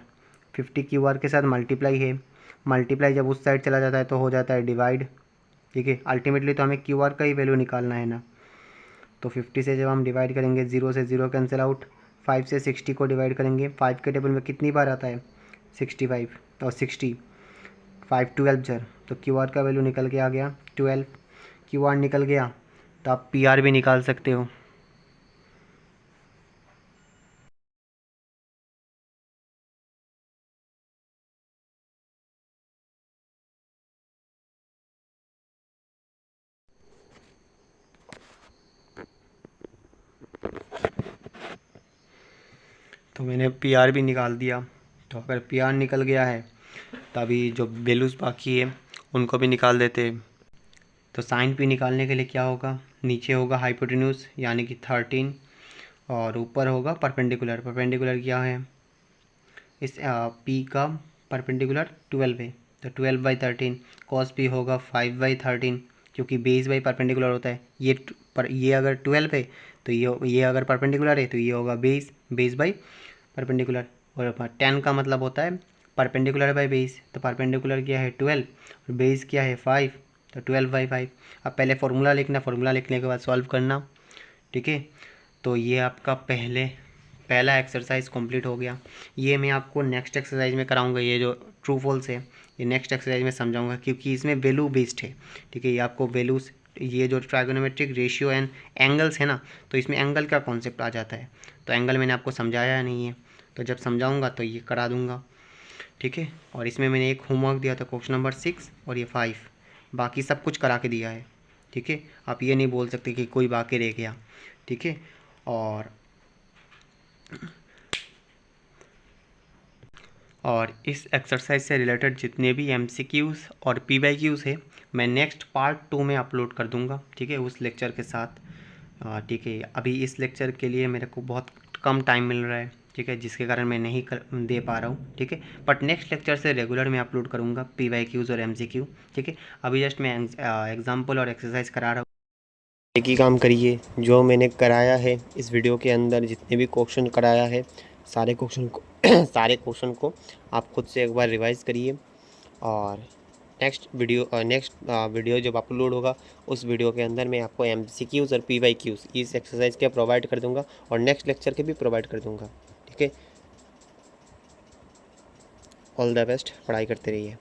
50 Q R के साथ मल्टीप्लाई है, मल्टीप्लाई जब उस साइड चला जाता है तो हो जाता है डिवाइड। ठीक है, अल्टीमेटली तो हमें क्यू आर का ही वैल्यू निकालना है ना। तो 50 से जब हम डिवाइड करेंगे 0 से 0 कैंसिल आउट, 5 से 60 को डिवाइड करेंगे, 5 के टेबल में कितनी बार आता है 65 और 60, 5 12 जर, तो क्यू आर का वैल्यू निकल के आ गया 12। क्यू आर निकल गया तो आप पी आर भी निकाल सकते हो। तो मैंने पी आर भी निकाल दिया। तो अगर पी आर निकल गया है तो अभी जो वैल्यूज़ बाकी है उनको भी निकाल देते हैं। तो साइन पी निकालने के लिए क्या होगा, नीचे होगा हाइपोटेन्यूज यानी कि 13 और ऊपर होगा परपेंडिकुलर। परपेंडिकुलर क्या है, इस पी का परपेंडिकुलर 12 है तो 12/13, कॉस पी होगा 5/13 क्योंकि बेस बाई परपेंडिकुलर होता है। ये अगर 12 है तो ये अगर परपेंडिकुलर है तो ये होगा बेस बाई परपेंडिकुलर, और 10 का मतलब होता है परपेंडिकुलर बाई बेस, तो परपेंडिकुलर क्या है 12 और बेस क्या है 5, तो 12/5। अब पहले फार्मूला लिखना, फार्मूला लिखने के बाद सॉल्व करना। ठीक है, तो ये आपका पहला एक्सरसाइज कंप्लीट हो गया। ये मैं आपको नेक्स्ट एक्सरसाइज में कराऊंगा, ये जो ट्रू फॉल्स है ये नेक्स्ट एक्सरसाइज में समझाऊंगा क्योंकि इसमें वैल्यू बेस्ड है। ठीक है, ये आपको वैल्यूज, ये जो ट्राइगोनोमेट्रिक रेशियो एंड एंगल्स है ना, तो इसमें एंगल का कॉन्सेप्ट आ जाता है। तो एंगल मैंने आपको समझाया नहीं है, तो जब समझाऊंगा तो ये करा दूंगा। ठीक है, और इसमें मैंने एक होमवर्क दिया था क्वेश्चन नंबर 6 और ये 5, बाकी सब कुछ करा के दिया है। ठीक है, आप ये नहीं बोल सकते कि कोई बाकी रह गया। ठीक है, और इस एक्सरसाइज से रिलेटेड जितने भी MCQs और PYQs है मैं नेक्स्ट पार्ट 2 में अपलोड कर दूंगा। ठीक है, उस लेक्चर के साथ। ठीक है, अभी इस लेक्चर के लिए मेरे को बहुत कम टाइम मिल रहा है। ठीक है, जिसके कारण मैं नहीं दे पा रहा हूँ। ठीक है, बट नेक्स्ट लेक्चर से रेगुलर मैं अपलोड करूँगा PYQs और MCQ। ठीक है, अभी जस्ट मैं एग्जाम्पल और एक्सरसाइज करा रहा हूँ। एक ही काम करिए जो मैंने कराया है इस वीडियो के अंदर, जितने भी क्वेश्चन कराया है सारे क्वेश्चन को आप खुद से एक बार रिवाइज करिए, और नेक्स्ट वीडियो जब अपलोड होगा उस वीडियो के अंदर मैं आपको MCQs और PYQs इस एक्सरसाइज के प्रोवाइड कर दूंगा और नेक्स्ट लेक्चर के भी प्रोवाइड कर दूंगा। ठीक है, ऑल द बेस्ट, पढ़ाई करते रहिए।